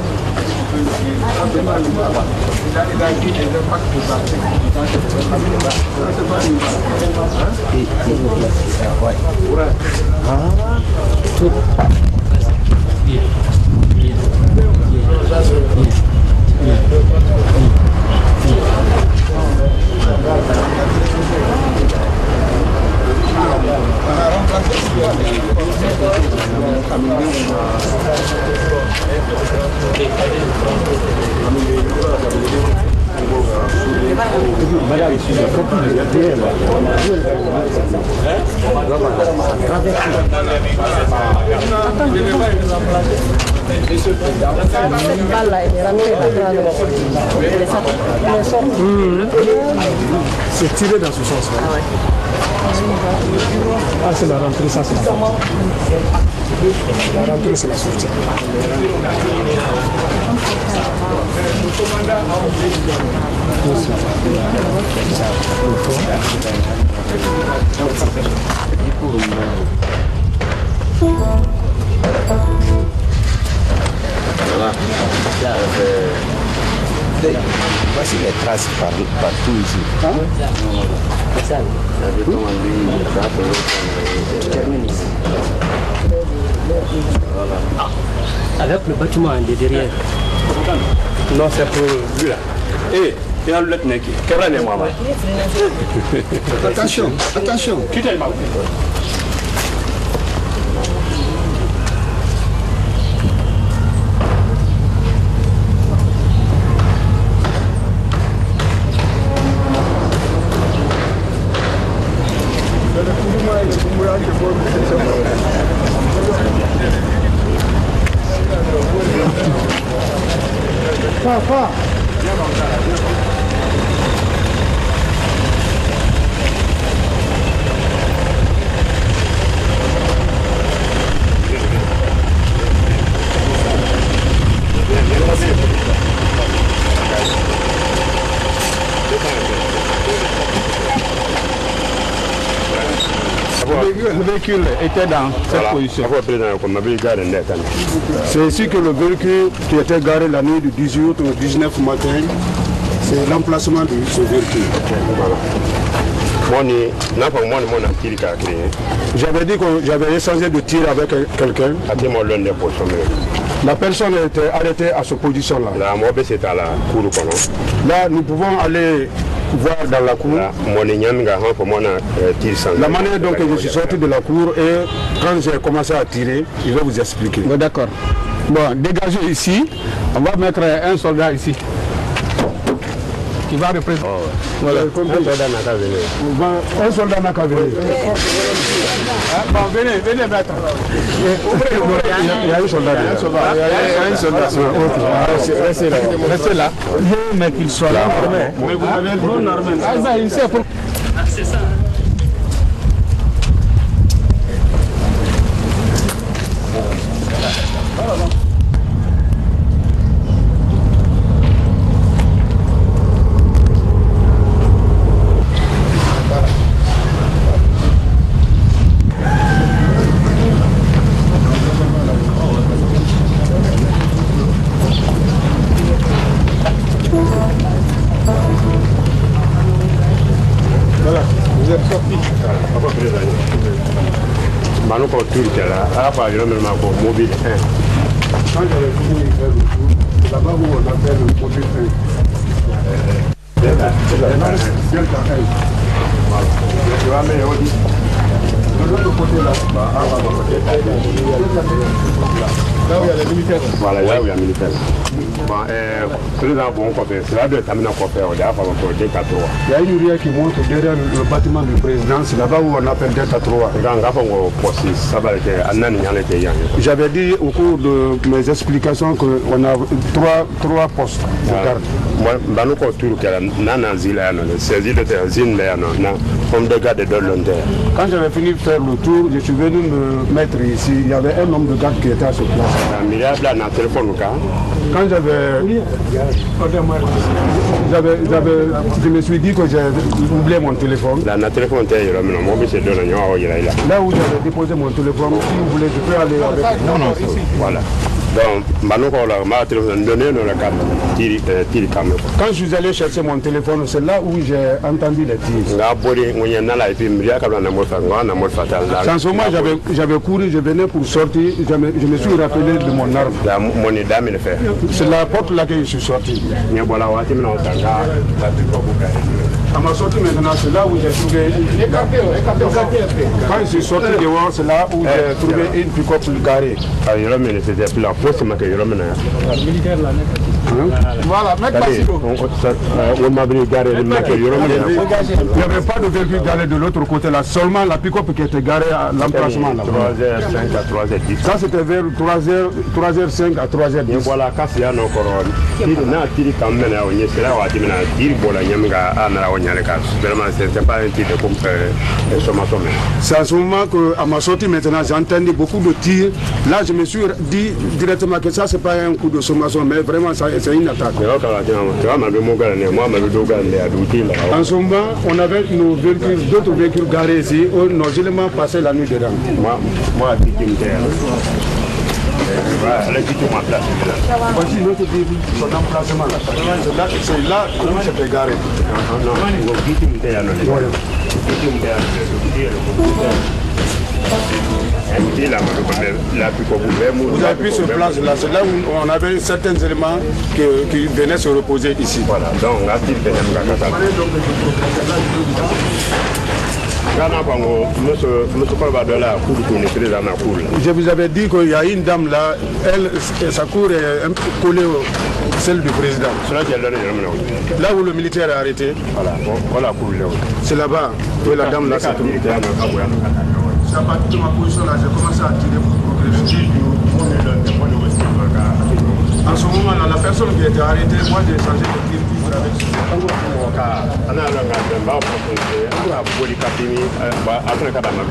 Speaker 5: C'est tiré dans ce sens-là. Ah, c'est la rentrée, ça c'est la sortie. La rentrée, c'est la sortie.
Speaker 4: Voilà. Voici les traces partout ici.
Speaker 6: Avec le bâtiment de derrière.
Speaker 17: Non, c'est pour lui là. Eh, il y a le lieutenant qui. Quel est moi?
Speaker 5: Attention, attention.
Speaker 17: Tu t'es mal.
Speaker 5: Papa.
Speaker 17: Le véhicule était dans cette position. C'est ici que le véhicule qui était garé la nuit du 18 août au 19 matin, c'est l'emplacement de ce véhicule. J'avais dit que j'avais échangé de tir avec quelqu'un. La personne était arrêtée à cette position-là. Là, nous pouvons aller voir dans la cour. La manière dont je suis sorti de la cour et quand j'ai commencé à tirer, je vais vous expliquer. Bon, d'accord. Bon, dégagez ici. On va mettre un soldat ici qui va représenter. Voilà. Un soldat n'a qu'à venir. Bon, venez mettre. Il y a un soldat. Il y a un soldat. Restez là. Restez là. Mais qu'il soit là. Mais vous avez le bon armé. C'est ça. Mobile 1. Quand j'avais fini de faire le tour, c'est là-bas où on appelle le mobile 1.
Speaker 5: De l'autre côté là. Là où il y a les militaires.
Speaker 21: Voilà, là où il y a les militaires. Bon, président, bon, c'est là de terminer quoi faire, il y a
Speaker 5: une rivière qui monte derrière le bâtiment du président, c'est là-bas où on appelle Delta 3. J'avais dit au cours de mes explications qu'on a trois postes de garde. Quand j'avais fini de faire le tour, je suis venu me mettre ici. Il y avait un homme de garde qui était à ce place. Quand je me suis dit que j'ai oublié mon téléphone. Là où j'avais déposé mon téléphone, si vous voulez, je peux aller avec.
Speaker 21: Non, voilà. Donc,
Speaker 5: quand je suis allé chercher mon téléphone, c'est là où j'ai entendu les tirs. En ce moment, j'avais couru, je venais pour sortir, je me suis rappelé de mon arme. C'est la porte là que je suis sorti. À ma sortie maintenant, c'est là où j'ai trouvé. Quand je suis sorti dehors, c'est là où j'ai trouvé une pick-up garée. Voilà, mec, il n'y avait pas de véhicule garé de l'autre côté là, seulement la pick-up qui était garée à l'emplacement là.
Speaker 21: 3h05 à 3h10.
Speaker 5: Ça c'était vers 3h05 à 3h10.
Speaker 21: Voilà, quand il y a encore c'est pas un tir de sommation.
Speaker 5: C'est à ce moment qu'à ma sortie maintenant, j'ai entendu beaucoup de tirs. Là, je me suis dit directement que ça, c'est pas un coup de sommation, mais vraiment, c'est une attaque. En ce moment, on avait d'autres véhicules garés ici, nos éléments passaient la nuit dedans.
Speaker 21: Moi,
Speaker 5: voici notre véhicule, son emplacement. C'est là où c'était garé. Vous avez vu ce place là, c'est là où on avait certains éléments qui venaient se reposer ici.
Speaker 21: Voilà, donc
Speaker 5: je vous avais dit qu'il y a une dame là, sa cour est collée à celle du président. Là où le militaire est arrêté.
Speaker 21: Voilà,
Speaker 5: c'est là-bas où la dame là se trouve. C'est à partir de ma position là, j'ai commencé à tirer pour progresser. En ce moment là, la personne qui était arrêtée, moi j'ai changé de tir toujours avec ce.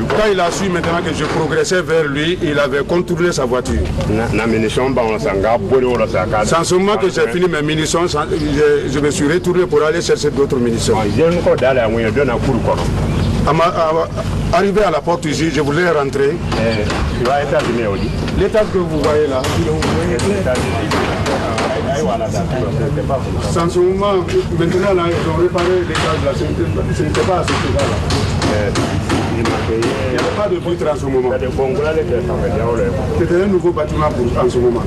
Speaker 5: Quand il a su maintenant que je progressais vers lui, il avait contourné sa voiture. C'est en ce moment que j'ai fini mes munitions, je me suis retourné pour aller chercher d'autres munitions. Arrivé à la porte ici, je voulais rentrer. L'étage que vous voyez là, c'est en ce moment, maintenant là, ils ont réparé l'étage là, ce n'était pas à cet étage là. Il n'y avait pas de vitre en ce moment. C'était un nouveau bâtiment en ce moment.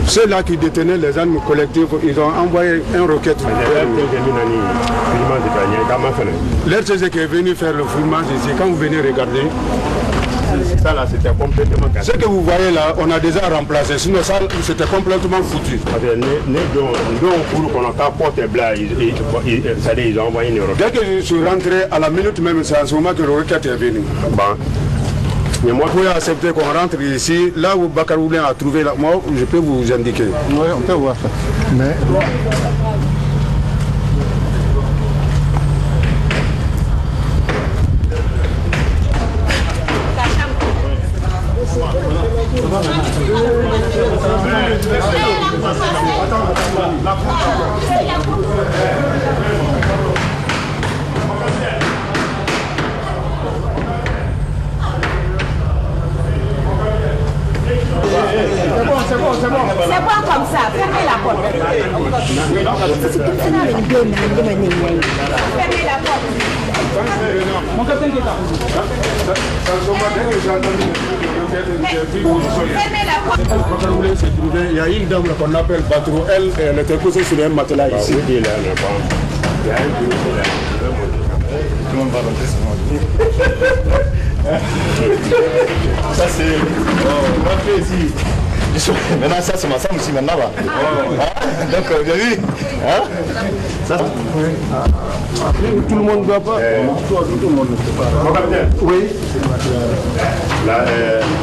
Speaker 5: Ceux-là qui détenaient les armes collectives, ils ont envoyé un roquette. L'RTG qui est venu faire le filmage ici, quand vous venez regarder, ça là c'était complètement cassé. Ce que vous voyez là, on a déjà remplacé, sinon ça c'était complètement foutu. Dès que je suis rentré à la minute même, c'est à ce moment que le roquette est venu. Mais moi, vous pouvez accepter qu'on rentre ici, là où Bakaroulin a trouvé, là, moi je peux vous indiquer. Oui, on peut voir ça. Mais... C'est bon comme ça, fermez la porte. Fermez la porte. Mon capitaine qui est là. Fermez la porte. Il y a une dame qu'on appelle Batrou, elle était posée sur un matelas ici.
Speaker 21: Tout le monde va rentrer sur moi. Ça c'est... rentrez ici. Maintenant ça c'est ma femme aussi maintenant là. Donc vous avez vu ça,
Speaker 5: tout le monde ne doit pas. Tout le monde ne peut pas. Oui.
Speaker 21: Là,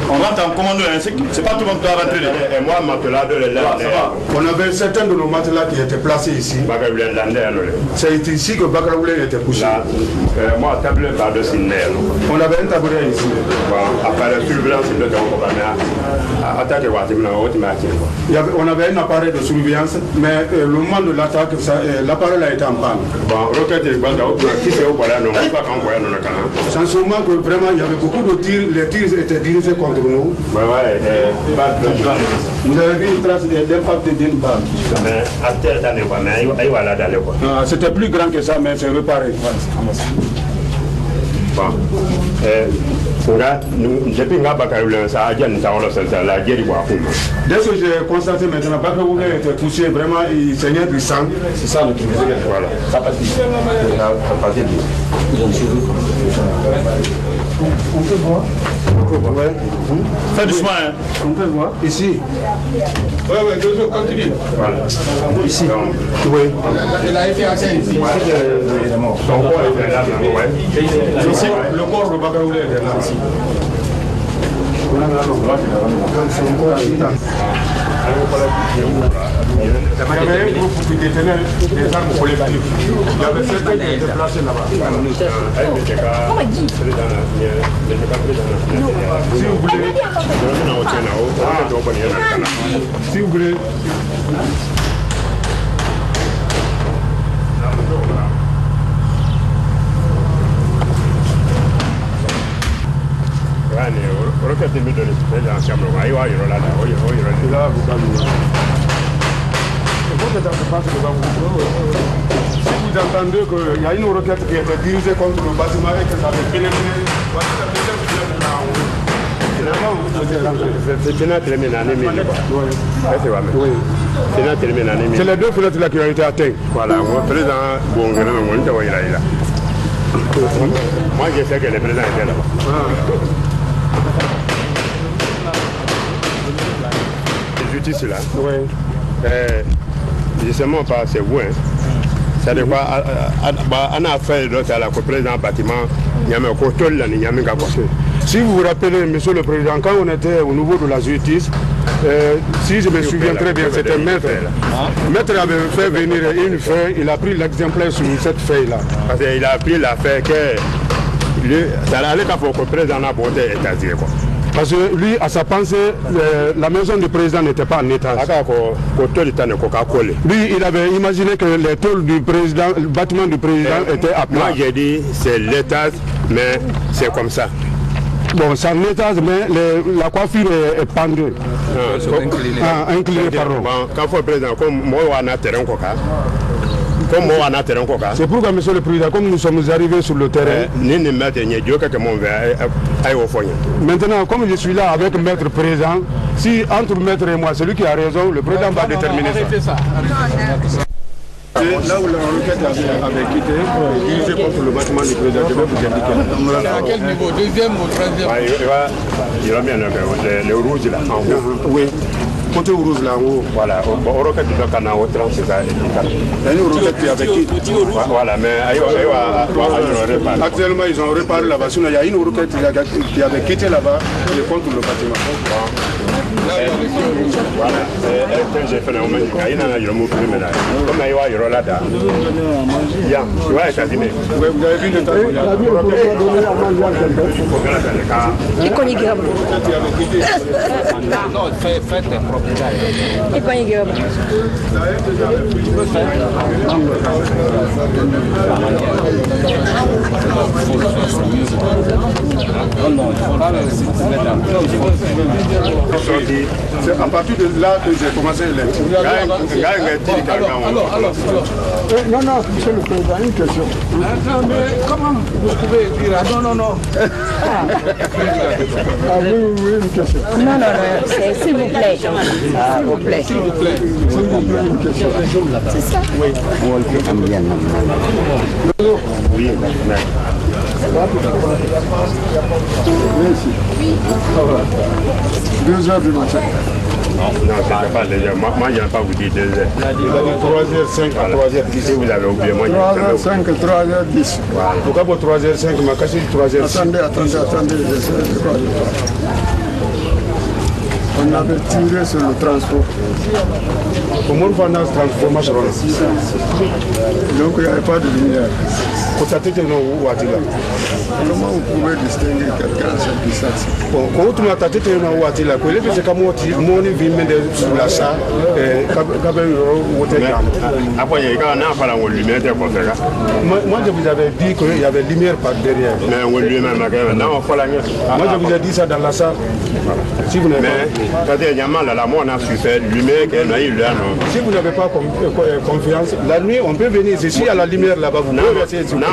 Speaker 21: on rentre en commando, c'est pas tout le monde qui doit rentrer. Et moi, matelas de là.
Speaker 5: On avait certains de nos matelas qui étaient placés ici. C'est ici que Bakaraoulé était couché.
Speaker 21: Moi, table par-dessus nerf.
Speaker 5: On avait un tabouret ici.
Speaker 21: Après la surveillance,
Speaker 5: on avait un appareil de surveillance, mais le moment de l'attaque, l'appareil a été en panne. Sans seulement que vraiment il y avait beaucoup de tirs, les tirs étaient dirigés contre nous. Vous avez vu une trace d'impact d'une balle. C'était plus grand que ça, mais c'est réparé.
Speaker 21: Depuis
Speaker 5: dès que j'ai constaté maintenant, Bakaraoulé était poussé, vraiment il saignait du sang. C'est ça le truc.
Speaker 21: Voilà. Ça passe bien.
Speaker 5: On peut voir. Ouais.
Speaker 21: Fais doucement, hein.
Speaker 5: On peut voir. Ici. Ouais, toujours, continue.
Speaker 21: Voilà.
Speaker 5: Ici. Oui.
Speaker 21: Il a été assez ici. Son corps était là, ouais.
Speaker 5: Ici, le corps de Bakaraoulé était là. Ici. Il y avait un groupe qui détenait des armes collectives. Il y avait certains qui étaient placés là-bas. Si vous voulez. Si vous entendez qu'il y a une roquette qui était dirigée contre le bâtiment et que ça avait pénétré, c'est les deux fenêtres là qui ont été atteintes.
Speaker 21: Voilà, moi j'ai fait que les présidents étaient là-bas. Les justices là.
Speaker 5: Oui.
Speaker 21: Justement, c'est vous. C'est-à-dire qu'on a fait d'autres à la président bâtiment, il y a un contrôle là, il y a un gars.
Speaker 5: Si vous vous rappelez, monsieur le président, quand on était au niveau de la justice, si je me souviens très bien, c'était Maître. Maître avait fait venir une feuille, il a pris l'exemplaire sur cette feuille-là.
Speaker 21: Parce qu'il a pris la feuille que ça allait quand le président a voté états-unis.
Speaker 5: Parce que lui, à sa pensée, la maison du président n'était pas en étage. Lui, il avait imaginé que les tôles du président, le bâtiment du président était à plat.
Speaker 21: Moi, j'ai dit, c'est l'étage, mais c'est comme ça.
Speaker 5: Bon, c'est un étage, mais la coiffure est pendue. Inclinée, pardon.
Speaker 21: Quand le président, comme moi, on a terrain,
Speaker 5: c'est pourquoi, monsieur le président, comme nous sommes arrivés sur le terrain, maintenant, comme je suis là avec maître président, si entre maître et moi, celui qui a raison, le président va déterminer ça. Là où la roquette avait quitté, dirigé contre le bâtiment du président, je vais vous indiquer.
Speaker 21: À quel niveau? Deuxième ou troisième? Il va bien le rouge là, en haut.
Speaker 5: Oui. Côté rouge là en haut.
Speaker 21: Voilà, au roquette de Canao 30, c'est ça.
Speaker 5: Il y a une roquette qui avait quitté.
Speaker 21: Voilà, mais
Speaker 5: actuellement ils ont réparé là-bas. Sinon, il y a une roquette qui avait quitté là-bas et contre le bâtiment.
Speaker 21: Voilà, j'ai fait un moment, il y a un mot plus ménage. Comme il y a un là-dedans. Il y a États-Unis.
Speaker 5: Vous avez vu le temps.
Speaker 15: Et qu'on y garde.
Speaker 21: Non, faites des propres.
Speaker 15: Et qu'on y garde.
Speaker 5: C'est à partir de là que j'ai commencé les... Non, monsieur le président, une question.
Speaker 21: Non, mais comment vous pouvez dire... Non.
Speaker 5: Ah oui, une question.
Speaker 15: Non, s'il vous plaît. Au plaît. S'il vous plaît. C'est ça. Oui.
Speaker 5: Oui, merci. 2 heures du matin. Non, c'est pas déjà. Moi, je n'ai pas vous dire 2 heures. 3h05 à 3h10. Vous avez oublié, moi, 3h05 à 3h10. Pourquoi pour 3h05, ma caché 3h10? Attendez, on avait tiré sur le transport. Comment on fait dans ce transformation? Donc il n'y avait pas de lumière. Comment vous pouvez distinguer quelqu'un à cette distance? Quand tu m'as tâté, tu as dit que c'est comme si on avait vu sur la salle. Après, il y a une lumière. Moi, je vous avais dit qu'il y avait lumière par derrière. Moi, je vous ai dit ça dans la salle. Si vous n'avez si vous n'avez pas confiance, la nuit on peut venir ici à la lumière là-bas. Vous pouvez rester ici. Il y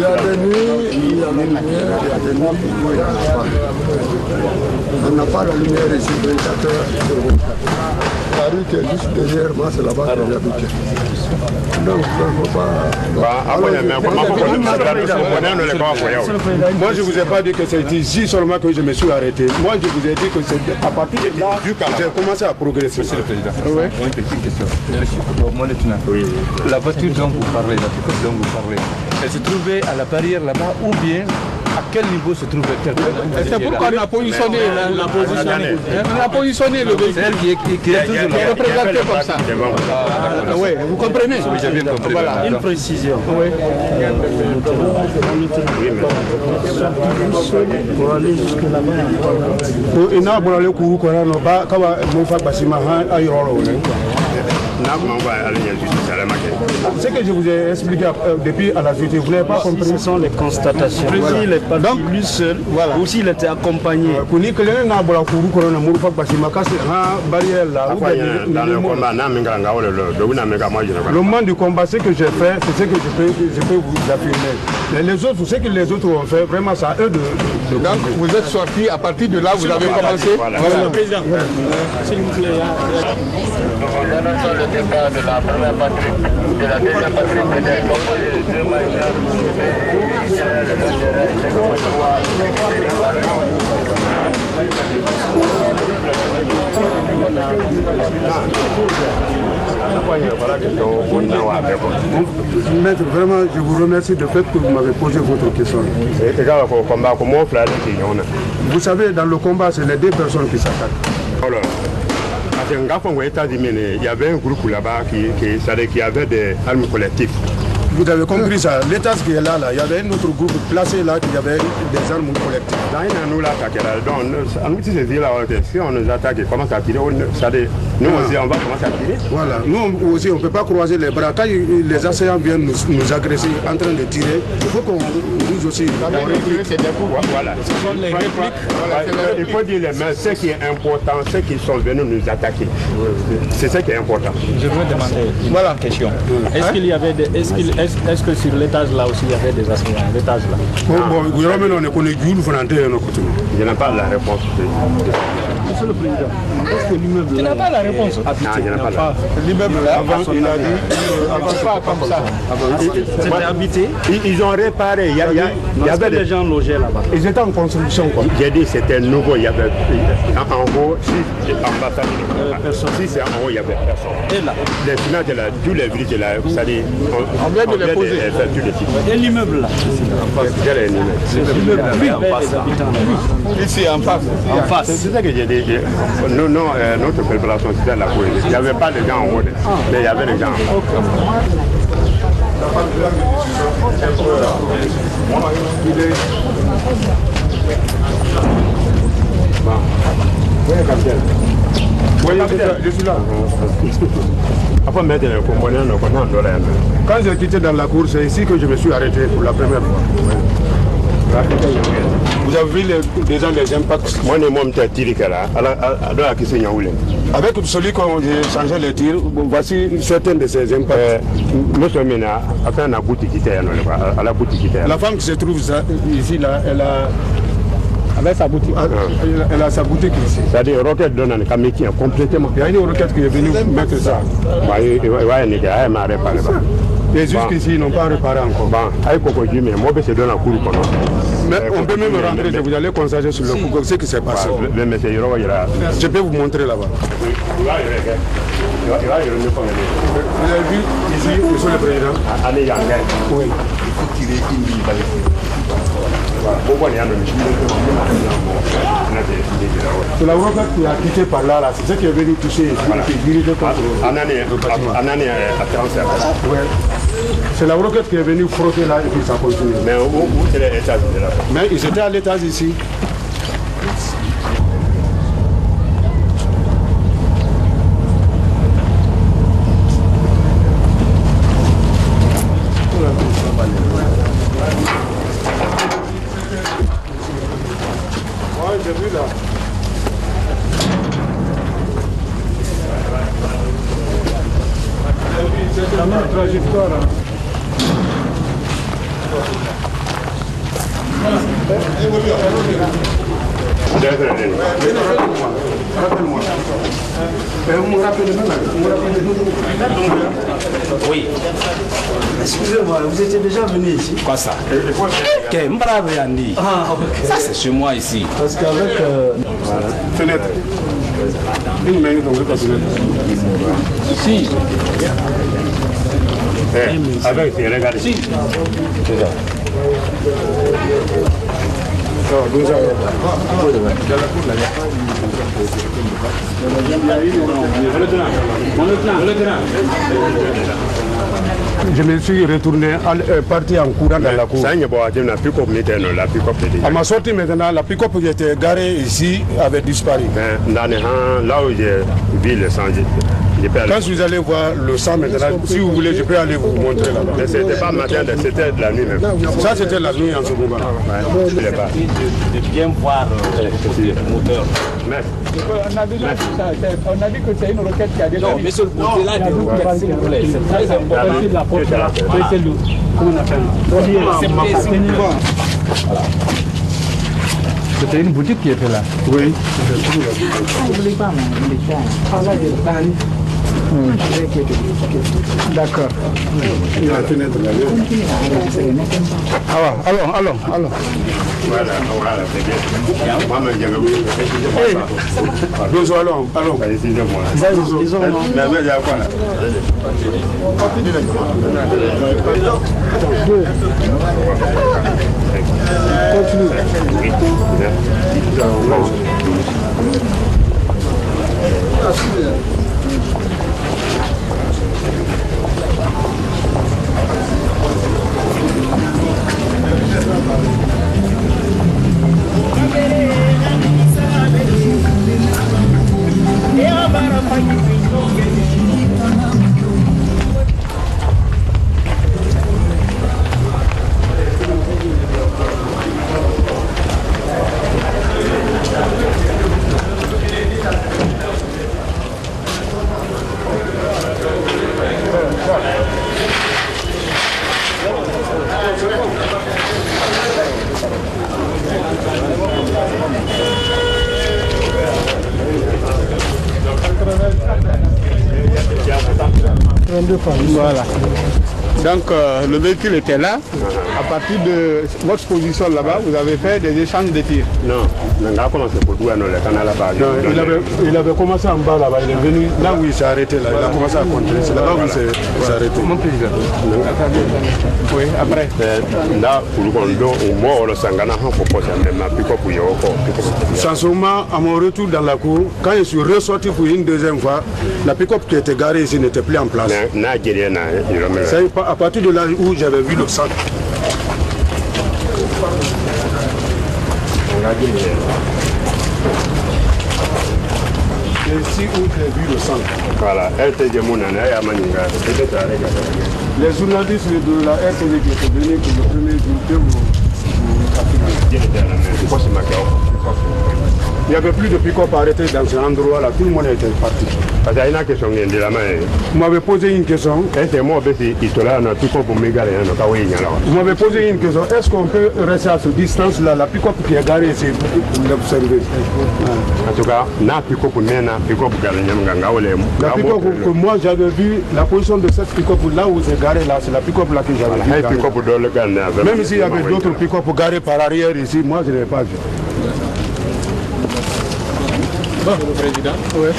Speaker 5: a des nuits, il y a des nuits où il n'y a pas. On n'a pas la lumière ici 24 heures. La rue qui est juste derrière moi, c'est là-bas que j'habite. Donc, il ne faut pas... Moi, je ne vous ai pas dit que c'est ici seulement que je me suis arrêté. Moi, je vous ai dit que c'est à partir de là que j'ai commencé à progresser. Monsieur le Président, une petite question. Mon lieutenant, la voiture dont vous parlez, la pick-up dont vous parlez, elle se trouvait à la barrière là-bas ou bien à quel niveau se trouvait-elle? C'est pourquoi on a positionné le véhicule. Celle qui est représenté comme ça. Oui, vous comprenez? Oui, j'ai bien compris. Voilà, une précision. Oui. Pour aller jusque là-bas. Ce que je vous ai expliqué depuis à la suite, vous n'avez pas compris. Ce sont les constatations. S'il n'est pas lui seul, ou s'il était accompagé. Le moment du combat, ce que j'ai fait, c'est ce que je peux vous affirmer. Les autres, ce que les autres ont fait, vraiment, c'est à eux de... Donc, vous êtes sortis, à partir de là, vous avez commencé. Voilà. Le président, s'il vous plaît. Le départ de la première patrie, de la deuxième patrie, de deux Maître, vraiment, je vous remercie du fait que vous m'avez posé votre question. Vous savez, dans le combat, c'est les deux personnes qui s'attaquent. Il y avait un groupe là-bas qui avait des armes collectives. Vous avez compris ça. L'État qui est là, il y avait un autre groupe placé là qui avait des armes collectives. Si on nous attaque et commence à tirer, nous aussi on va commencer à tirer. Voilà, nous aussi on ne peut pas croiser les bras. Quand les assaillants viennent nous agresser en train de tirer, il faut qu'on dise aussi. Voilà. Ce sont les répliques. Il faut dire les mains, ce qui est important, ceux qui sont venus nous attaquer. C'est ce qui est important. Je veux demander une question. Est-ce qu'il y avait des... Est-ce que sur l'étage là aussi il y avait des assaillants? L'étage là. Je n'ai pas la réponse. Monsieur le Président, est-ce que l'immeuble... Tu n'as pas la réponse? Non, je n'ai pas la. L'immeuble là, avant, il a dit... Pas comme ça. C'était habité? Ils ont réparé. Il y avait des gens logés là-bas. Ils étaient en construction quoi. J'ai dit c'était nouveau. Il y avait en haut, si c'est en haut, il y avait personne. Et là? Les finances de là, tous les villages là, vous savez, on vient de les poser. Et l'immeuble là? Quel est l'immeuble? Ici en face. En face. C'est ça que j'ai dit. Notre préparation c'était la cour. Il n'y avait pas de gens en haut, mais il y avait des gens en haut. Je suis là. Quand j'ai quitté dans la cour, c'est ici que je me suis arrêté pour la première fois. Vous avez vu déjà les impacts? Moi, je suis tiré là. Avec celui qu'on a changé les tirs, voici certains de ces impacts. La femme qui se trouve ici, là, elle a
Speaker 3: Avec sa boutique. Elle a sa boutique ici.
Speaker 5: C'est-à-dire, roquette donne un camétien complètement.
Speaker 3: Il y a une roquette qui est venue mettre ça. Et jusqu'ici, ils n'ont pas réparé encore. Mais on peut même rentrer, vous allez constater sur le coup ce qui s'est passé. Je peux vous montrer là-bas. Vous avez vu ici, monsieur le Président? Oui. Il faut tirer une ligne. C'est la roquette qui a quitté par là, c'est ce qui est venu toucher ici, qui est dirigé contre le bâtiment. C'est la roquette qui est venue frotter là et puis ça continue. Mais où c'est les étages là? Mais ils étaient à l'étage ici. J'ai vu là. C'est la même trajectoire.
Speaker 16: Oui. Excusez-moi, vous étiez déjà venu ici?
Speaker 20: Quoi ça? Ça c'est chez moi ici.
Speaker 16: Parce qu'avec
Speaker 3: fenêtre. Une main dans le fenêtre. Si.
Speaker 5: Avec, regardez. Si. C'est ça.
Speaker 3: Je me suis retourné, parti en courant dans la cour. À ma sortie maintenant, la pick-up qui était garée ici avait disparu.
Speaker 5: Là où j'ai vu le sang,
Speaker 3: quand vous allez voir le sang maintenant, si vous voulez, je peux aller vous montrer là-bas.
Speaker 5: Mais c'était pas matin, c'était de la nuit même.
Speaker 3: Ça c'était la nuit en ce moment.
Speaker 20: De bien voir le moteur.
Speaker 3: On a dit que c'est une roquette qui a déjà...
Speaker 20: Non, mais sur le côté là, s'il vous plaît, c'est très important.
Speaker 3: La porte là, c'est le... Comment on appelle? C'était une boutique qui était là. Oui. D'accord. Il a la fenêtre là. Allons.
Speaker 5: Voilà, c'est bien.
Speaker 3: Nous allons.
Speaker 5: Excusez-moi.
Speaker 3: Voilà. Donc le véhicule était là. À partir de votre position là-bas, vous avez fait des échanges de tirs.
Speaker 5: Non, il
Speaker 3: avait commencé en bas là-bas. Il est venu là où il s'est arrêté. Là. Il a commencé à contrer. C'est là-bas où il s'est arrêté. Mon président. Oui, après.
Speaker 5: Là,
Speaker 3: Sincèrement, à mon retour dans la cour, quand je suis ressorti pour une deuxième fois, la pick-up qui était garée ici n'était plus en place. C'est à partir de là où j'avais vu le sang. C'est ici où j'ai vu le sang.
Speaker 5: Voilà,
Speaker 3: les journalistes de la RTV qui étaient venus pour le premier jour, il n'y avait plus de pick-up arrêté dans cet endroit-là, tout le monde était parti.
Speaker 5: Parce qu'il y a une question de la main. Vous m'avez posé une question. Est-ce que moi, vous m'avez posé une question. Est-ce qu'on peut rester à cette distance-là, la pick-up qui est garée ici, pour l'observer? En tout cas, la pick-up que moi j'avais vu, la position de cette pick-up là où c'est garé là, c'est la pick-up là que j'avais vu. Même s'il y avait d'autres pick-up garés par arrière ici, moi je ne l'ai pas vu.
Speaker 2: Bon, le président. Oui.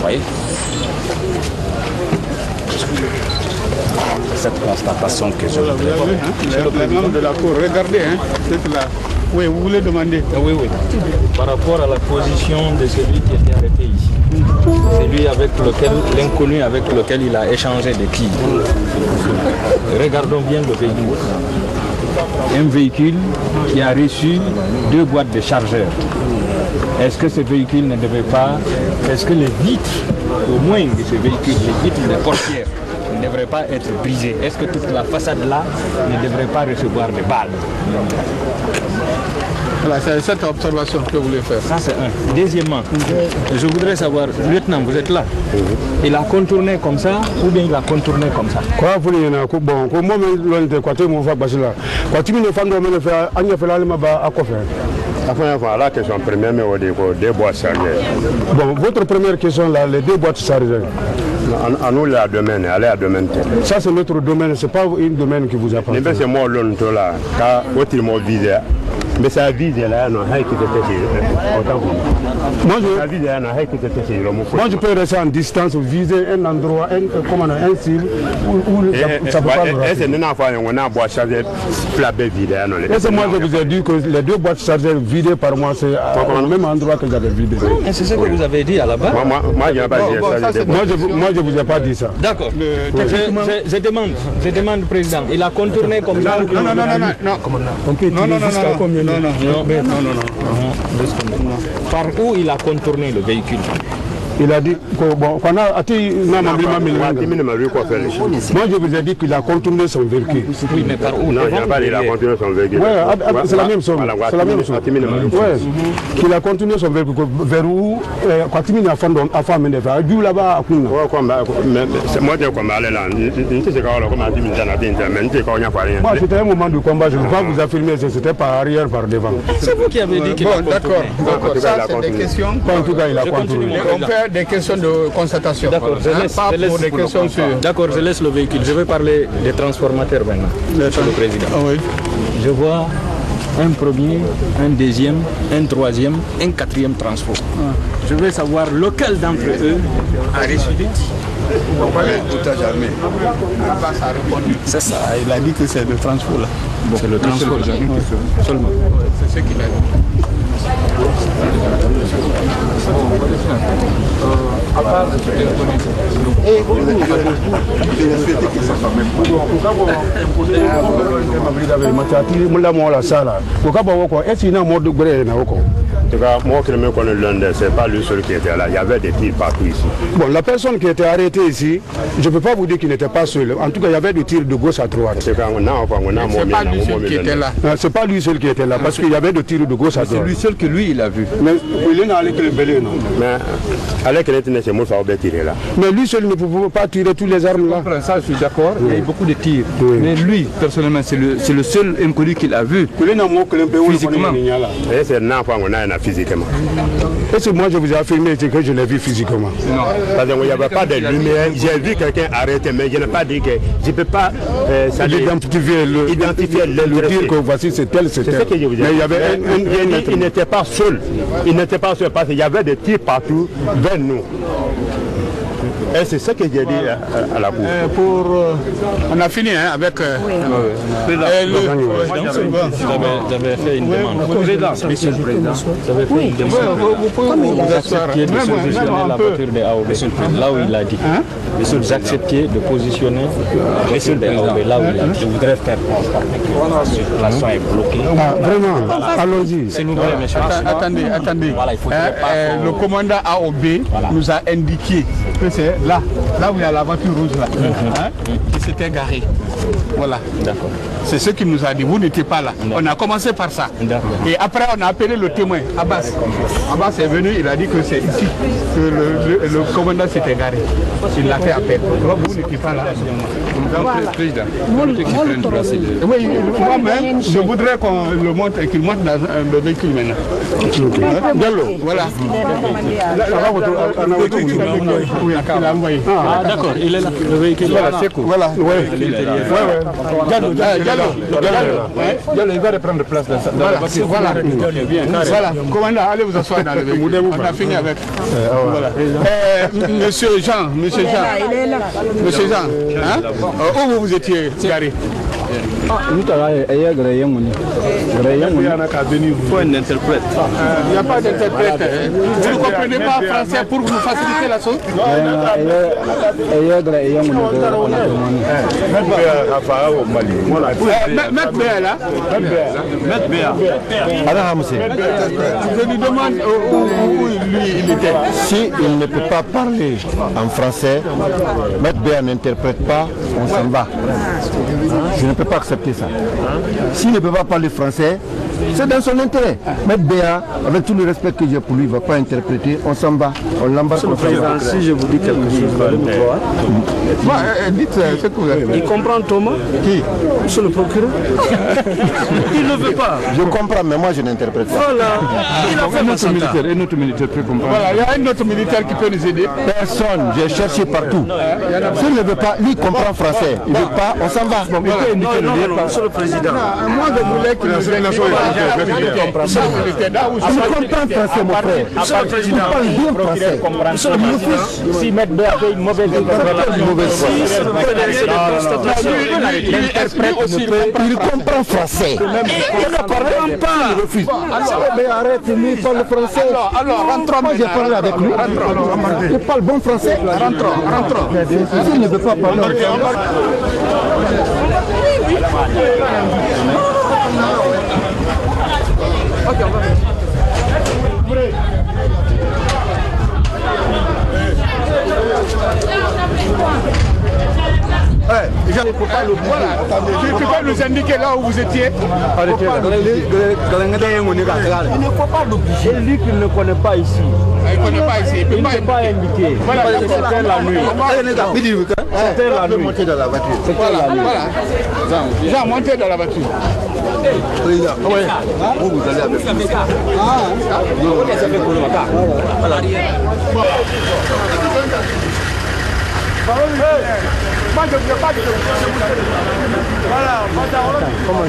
Speaker 20: Oui. Cette constatation que je voudrais faire.
Speaker 2: Les membres de la Cour, regardez, hein, c'est là. Oui, vous voulez demander?
Speaker 11: Oui, oui. Par rapport à la position de celui qui était arrêté ici, celui avec lequel, l'inconnu avec lequel il a échangé des tirs. Regardons bien le véhicule. Un véhicule qui a reçu 2 boîtes de chargeurs. Est-ce que ce véhicule ne devait pas, est-ce que les vitres, au moins de ce véhicule, les vitres des portières, ne devraient pas être brisées? Est-ce que toute la façade là ne devrait pas recevoir des balles?
Speaker 2: Voilà, c'est cette observation que vous voulez faire.
Speaker 11: Ça c'est un. Deuxièmement, je voudrais savoir, lieutenant, vous êtes là. Il a contourné comme ça ou bien il a contourné comme ça?
Speaker 5: Quoi vous voulez dire? Bon, comment l'on dit quoi tu me fais passer là? Quand tu me fais me faire, on y fait là, à quoi faire? La question première, mais on dit des boîtes chargées. Bon, votre première question là, les 2 boîtes chargées. À nous, là, domaine, allez à domaine. Ça, c'est notre domaine, ce n'est pas un domaine qui vous appartient. Mais c'est moi, l'on là, car votre mot visé. Mais ça vise là, non, moi, je peux rester en distance, viser un endroit, un cible où ça peut pas me rater. Et c'est moi je vous ai dit que les 2 boîtes chargées vidées par moi, c'est au même endroit que j'avais vidé.
Speaker 11: C'est ce que vous avez dit à la base?
Speaker 5: Moi, je n'ai pas dit ça. Moi, je ne vous ai pas dit ça.
Speaker 11: D'accord. Je demande, président, il a contourné comme ça? Non. Par où il a contourné le véhicule?
Speaker 5: Il a dit que bon, moi je vous ai dit qu'il a contourné son véhicule.
Speaker 11: Oui, mais par où?
Speaker 5: Non, il n'a pas dit qu'il a contourné son véhicule. Oui, c'est la même chose. C'est la même chose. Qu'il a contourné son véhicule vers où quand il a fait un du là-bas à Kouna. Moi je comme aller là. Moi c'était un moment de combat, je ne vais pas vous affirmer que c'était par arrière, par devant.
Speaker 11: C'est vous qui avez dit qu'il a contourné.
Speaker 2: D'accord. Ça c'est des questions.
Speaker 5: En tout cas, il a contourné.
Speaker 2: Des questions de constatation.
Speaker 11: D'accord, je laisse le véhicule. Je vais parler des transformateurs maintenant, monsieur le président.
Speaker 2: Oui.
Speaker 11: Je vois un premier, un deuxième, un troisième, un quatrième transport. Je veux savoir lequel d'entre eux a reçu des
Speaker 2: C'est ça, il a dit que c'est le transport là.
Speaker 11: Bon, c'est le transport seulement.
Speaker 2: C'est ce qu'il a dit.
Speaker 5: C'est pas lui seul qui était là, il y avait des tirs partout ici. Bon, la personne qui était arrêtée ici, je ne peux pas vous dire qu'il n'était pas seul. En tout cas, il y avait des tirs de gauche à droite. C'est pas
Speaker 2: lui seul qui était là.
Speaker 5: C'est pas lui seul qui était là, parce qu'il y avait des tirs de gauche à droite.
Speaker 2: C'est lui seul que lui il a vu.
Speaker 5: Mais il est allé que le belé, non. Mais lui seul ne pouvait pas tirer toutes les armes là.
Speaker 2: Ça, je suis d'accord, il y a eu beaucoup de tirs. Mais lui, personnellement, c'est le seul inconnu qu'il a vu. Physiquement.
Speaker 5: Physiquement. Et c'est moi je vous ai affirmé que je l'ai vu physiquement.
Speaker 2: Non.
Speaker 5: Parce qu'il n'y avait pas de lumière. J'ai vu quelqu'un arrêter, mais je n'ai pas dit que je ne peux pas identifier le dire que voici c'est tel, c'est tel. Mais il y avait il n'était pas seul. Il n'était pas seul parce qu'il y avait des tirs partout vers nous. Et c'est ça que j'ai dit à la Cour.
Speaker 2: On a fini avec...
Speaker 11: J'avais fait une demande. Monsieur le Président, j'avais fait une demande.
Speaker 2: Vous pouvez vous asseoir.
Speaker 11: La voiture de AOB, là où il a dit.
Speaker 20: vous acceptiez de positionner monsieur de AOB là où il a dit, je voudrais faire transport. La situation est bloquée.
Speaker 5: Vraiment, allons-y.
Speaker 20: S'il vous plaît, monsieur.
Speaker 2: Attendez.
Speaker 20: Voilà, il faudrait pas
Speaker 2: le commandant AOB nous a indiqué que c'est là où il y a la voiture rouge là, qui s'était garée. Voilà.
Speaker 20: D'accord.
Speaker 2: C'est ce qu'il nous a dit. Vous n'étiez pas là. On a commencé par ça. Et après, on a appelé le témoin, Abbas. Abbas est venu, il a dit que c'est ici que le commandant s'était garé. Il l'a fait appel. Vous n'étiez pas là. Président, oui, moi-même, je voudrais qu'on le montre et qu'il monte dans le véhicule maintenant. Diallo, voilà. Il a envoyé.
Speaker 20: Ah, d'accord, il est là. Le véhicule.
Speaker 2: Voilà, c'est cool. Voilà, Diallo, il va reprendre place dans la voiture. Voilà, commandant, allez vous asseoir dans le véhicule. On a fini avec. Monsieur Jean, où vous étiez garé?
Speaker 21: Il faut un interprète.
Speaker 2: Il n'y a pas d'interprète. Vous ne comprenez pas français pour vous faciliter la chose? Maître Béa là. Je lui demande où lui il était.
Speaker 8: Si il ne peut pas parler en français, Maître Béa n'interprète pas, on s'en va. Je ne peux pas accepter ça. S'il ne peut pas parler français, c'est dans son intérêt. Maître Béa, avec tout le respect que j'ai pour lui, ne va pas interpréter, on s'en va. On l'embarque.
Speaker 16: Si je vous dis quelque chose,
Speaker 2: dites ce que vous avez.
Speaker 16: Il comprend Thomas?
Speaker 8: Qui?
Speaker 16: Monsieur le procureur. Il ne veut pas.
Speaker 8: Je comprends, mais moi je n'interprète pas.
Speaker 16: Voilà. Il a fait
Speaker 2: Un autre militaire peut comprendre. Voilà, il y a un autre militaire qui peut nous aider.
Speaker 8: Personne, j'ai cherché partout. S'il ne veut pas, lui comprend français. Il ne veut pas, on s'en va.
Speaker 16: Non, monsieur le président.
Speaker 2: Moi je voulais qu'il nous aide.
Speaker 8: Je comprends français, mon frère.
Speaker 16: Monsieur le président.
Speaker 8: Il parle bien français.
Speaker 16: Monsieur le président.
Speaker 20: Si Maître Béa fait une mauvaise
Speaker 8: il comprend français.
Speaker 16: Il ne comprend pas.
Speaker 8: Mais arrête, lui il parle français.
Speaker 2: Alors, rentrons.
Speaker 8: Moi j'ai parlé avec lui. Il parle bon français.
Speaker 2: Rentrons.
Speaker 8: S'il ne veut pas parler.
Speaker 2: Ok, on va faire. Il ne faut pas nous indiquer là où vous étiez.
Speaker 21: Il ne faut pas l'obliger. Lui qui ne connaît pas ici.
Speaker 2: Il ne connaît pas ici.
Speaker 21: Il ne peut pas indiquer. C'était la nuit. C'était la nuit.
Speaker 8: Monter dans la voiture.
Speaker 2: Voilà. Jean, montez dans la voiture.
Speaker 8: Président, vous allez avec lui.
Speaker 2: Moi je ne veux pas de voilà, comment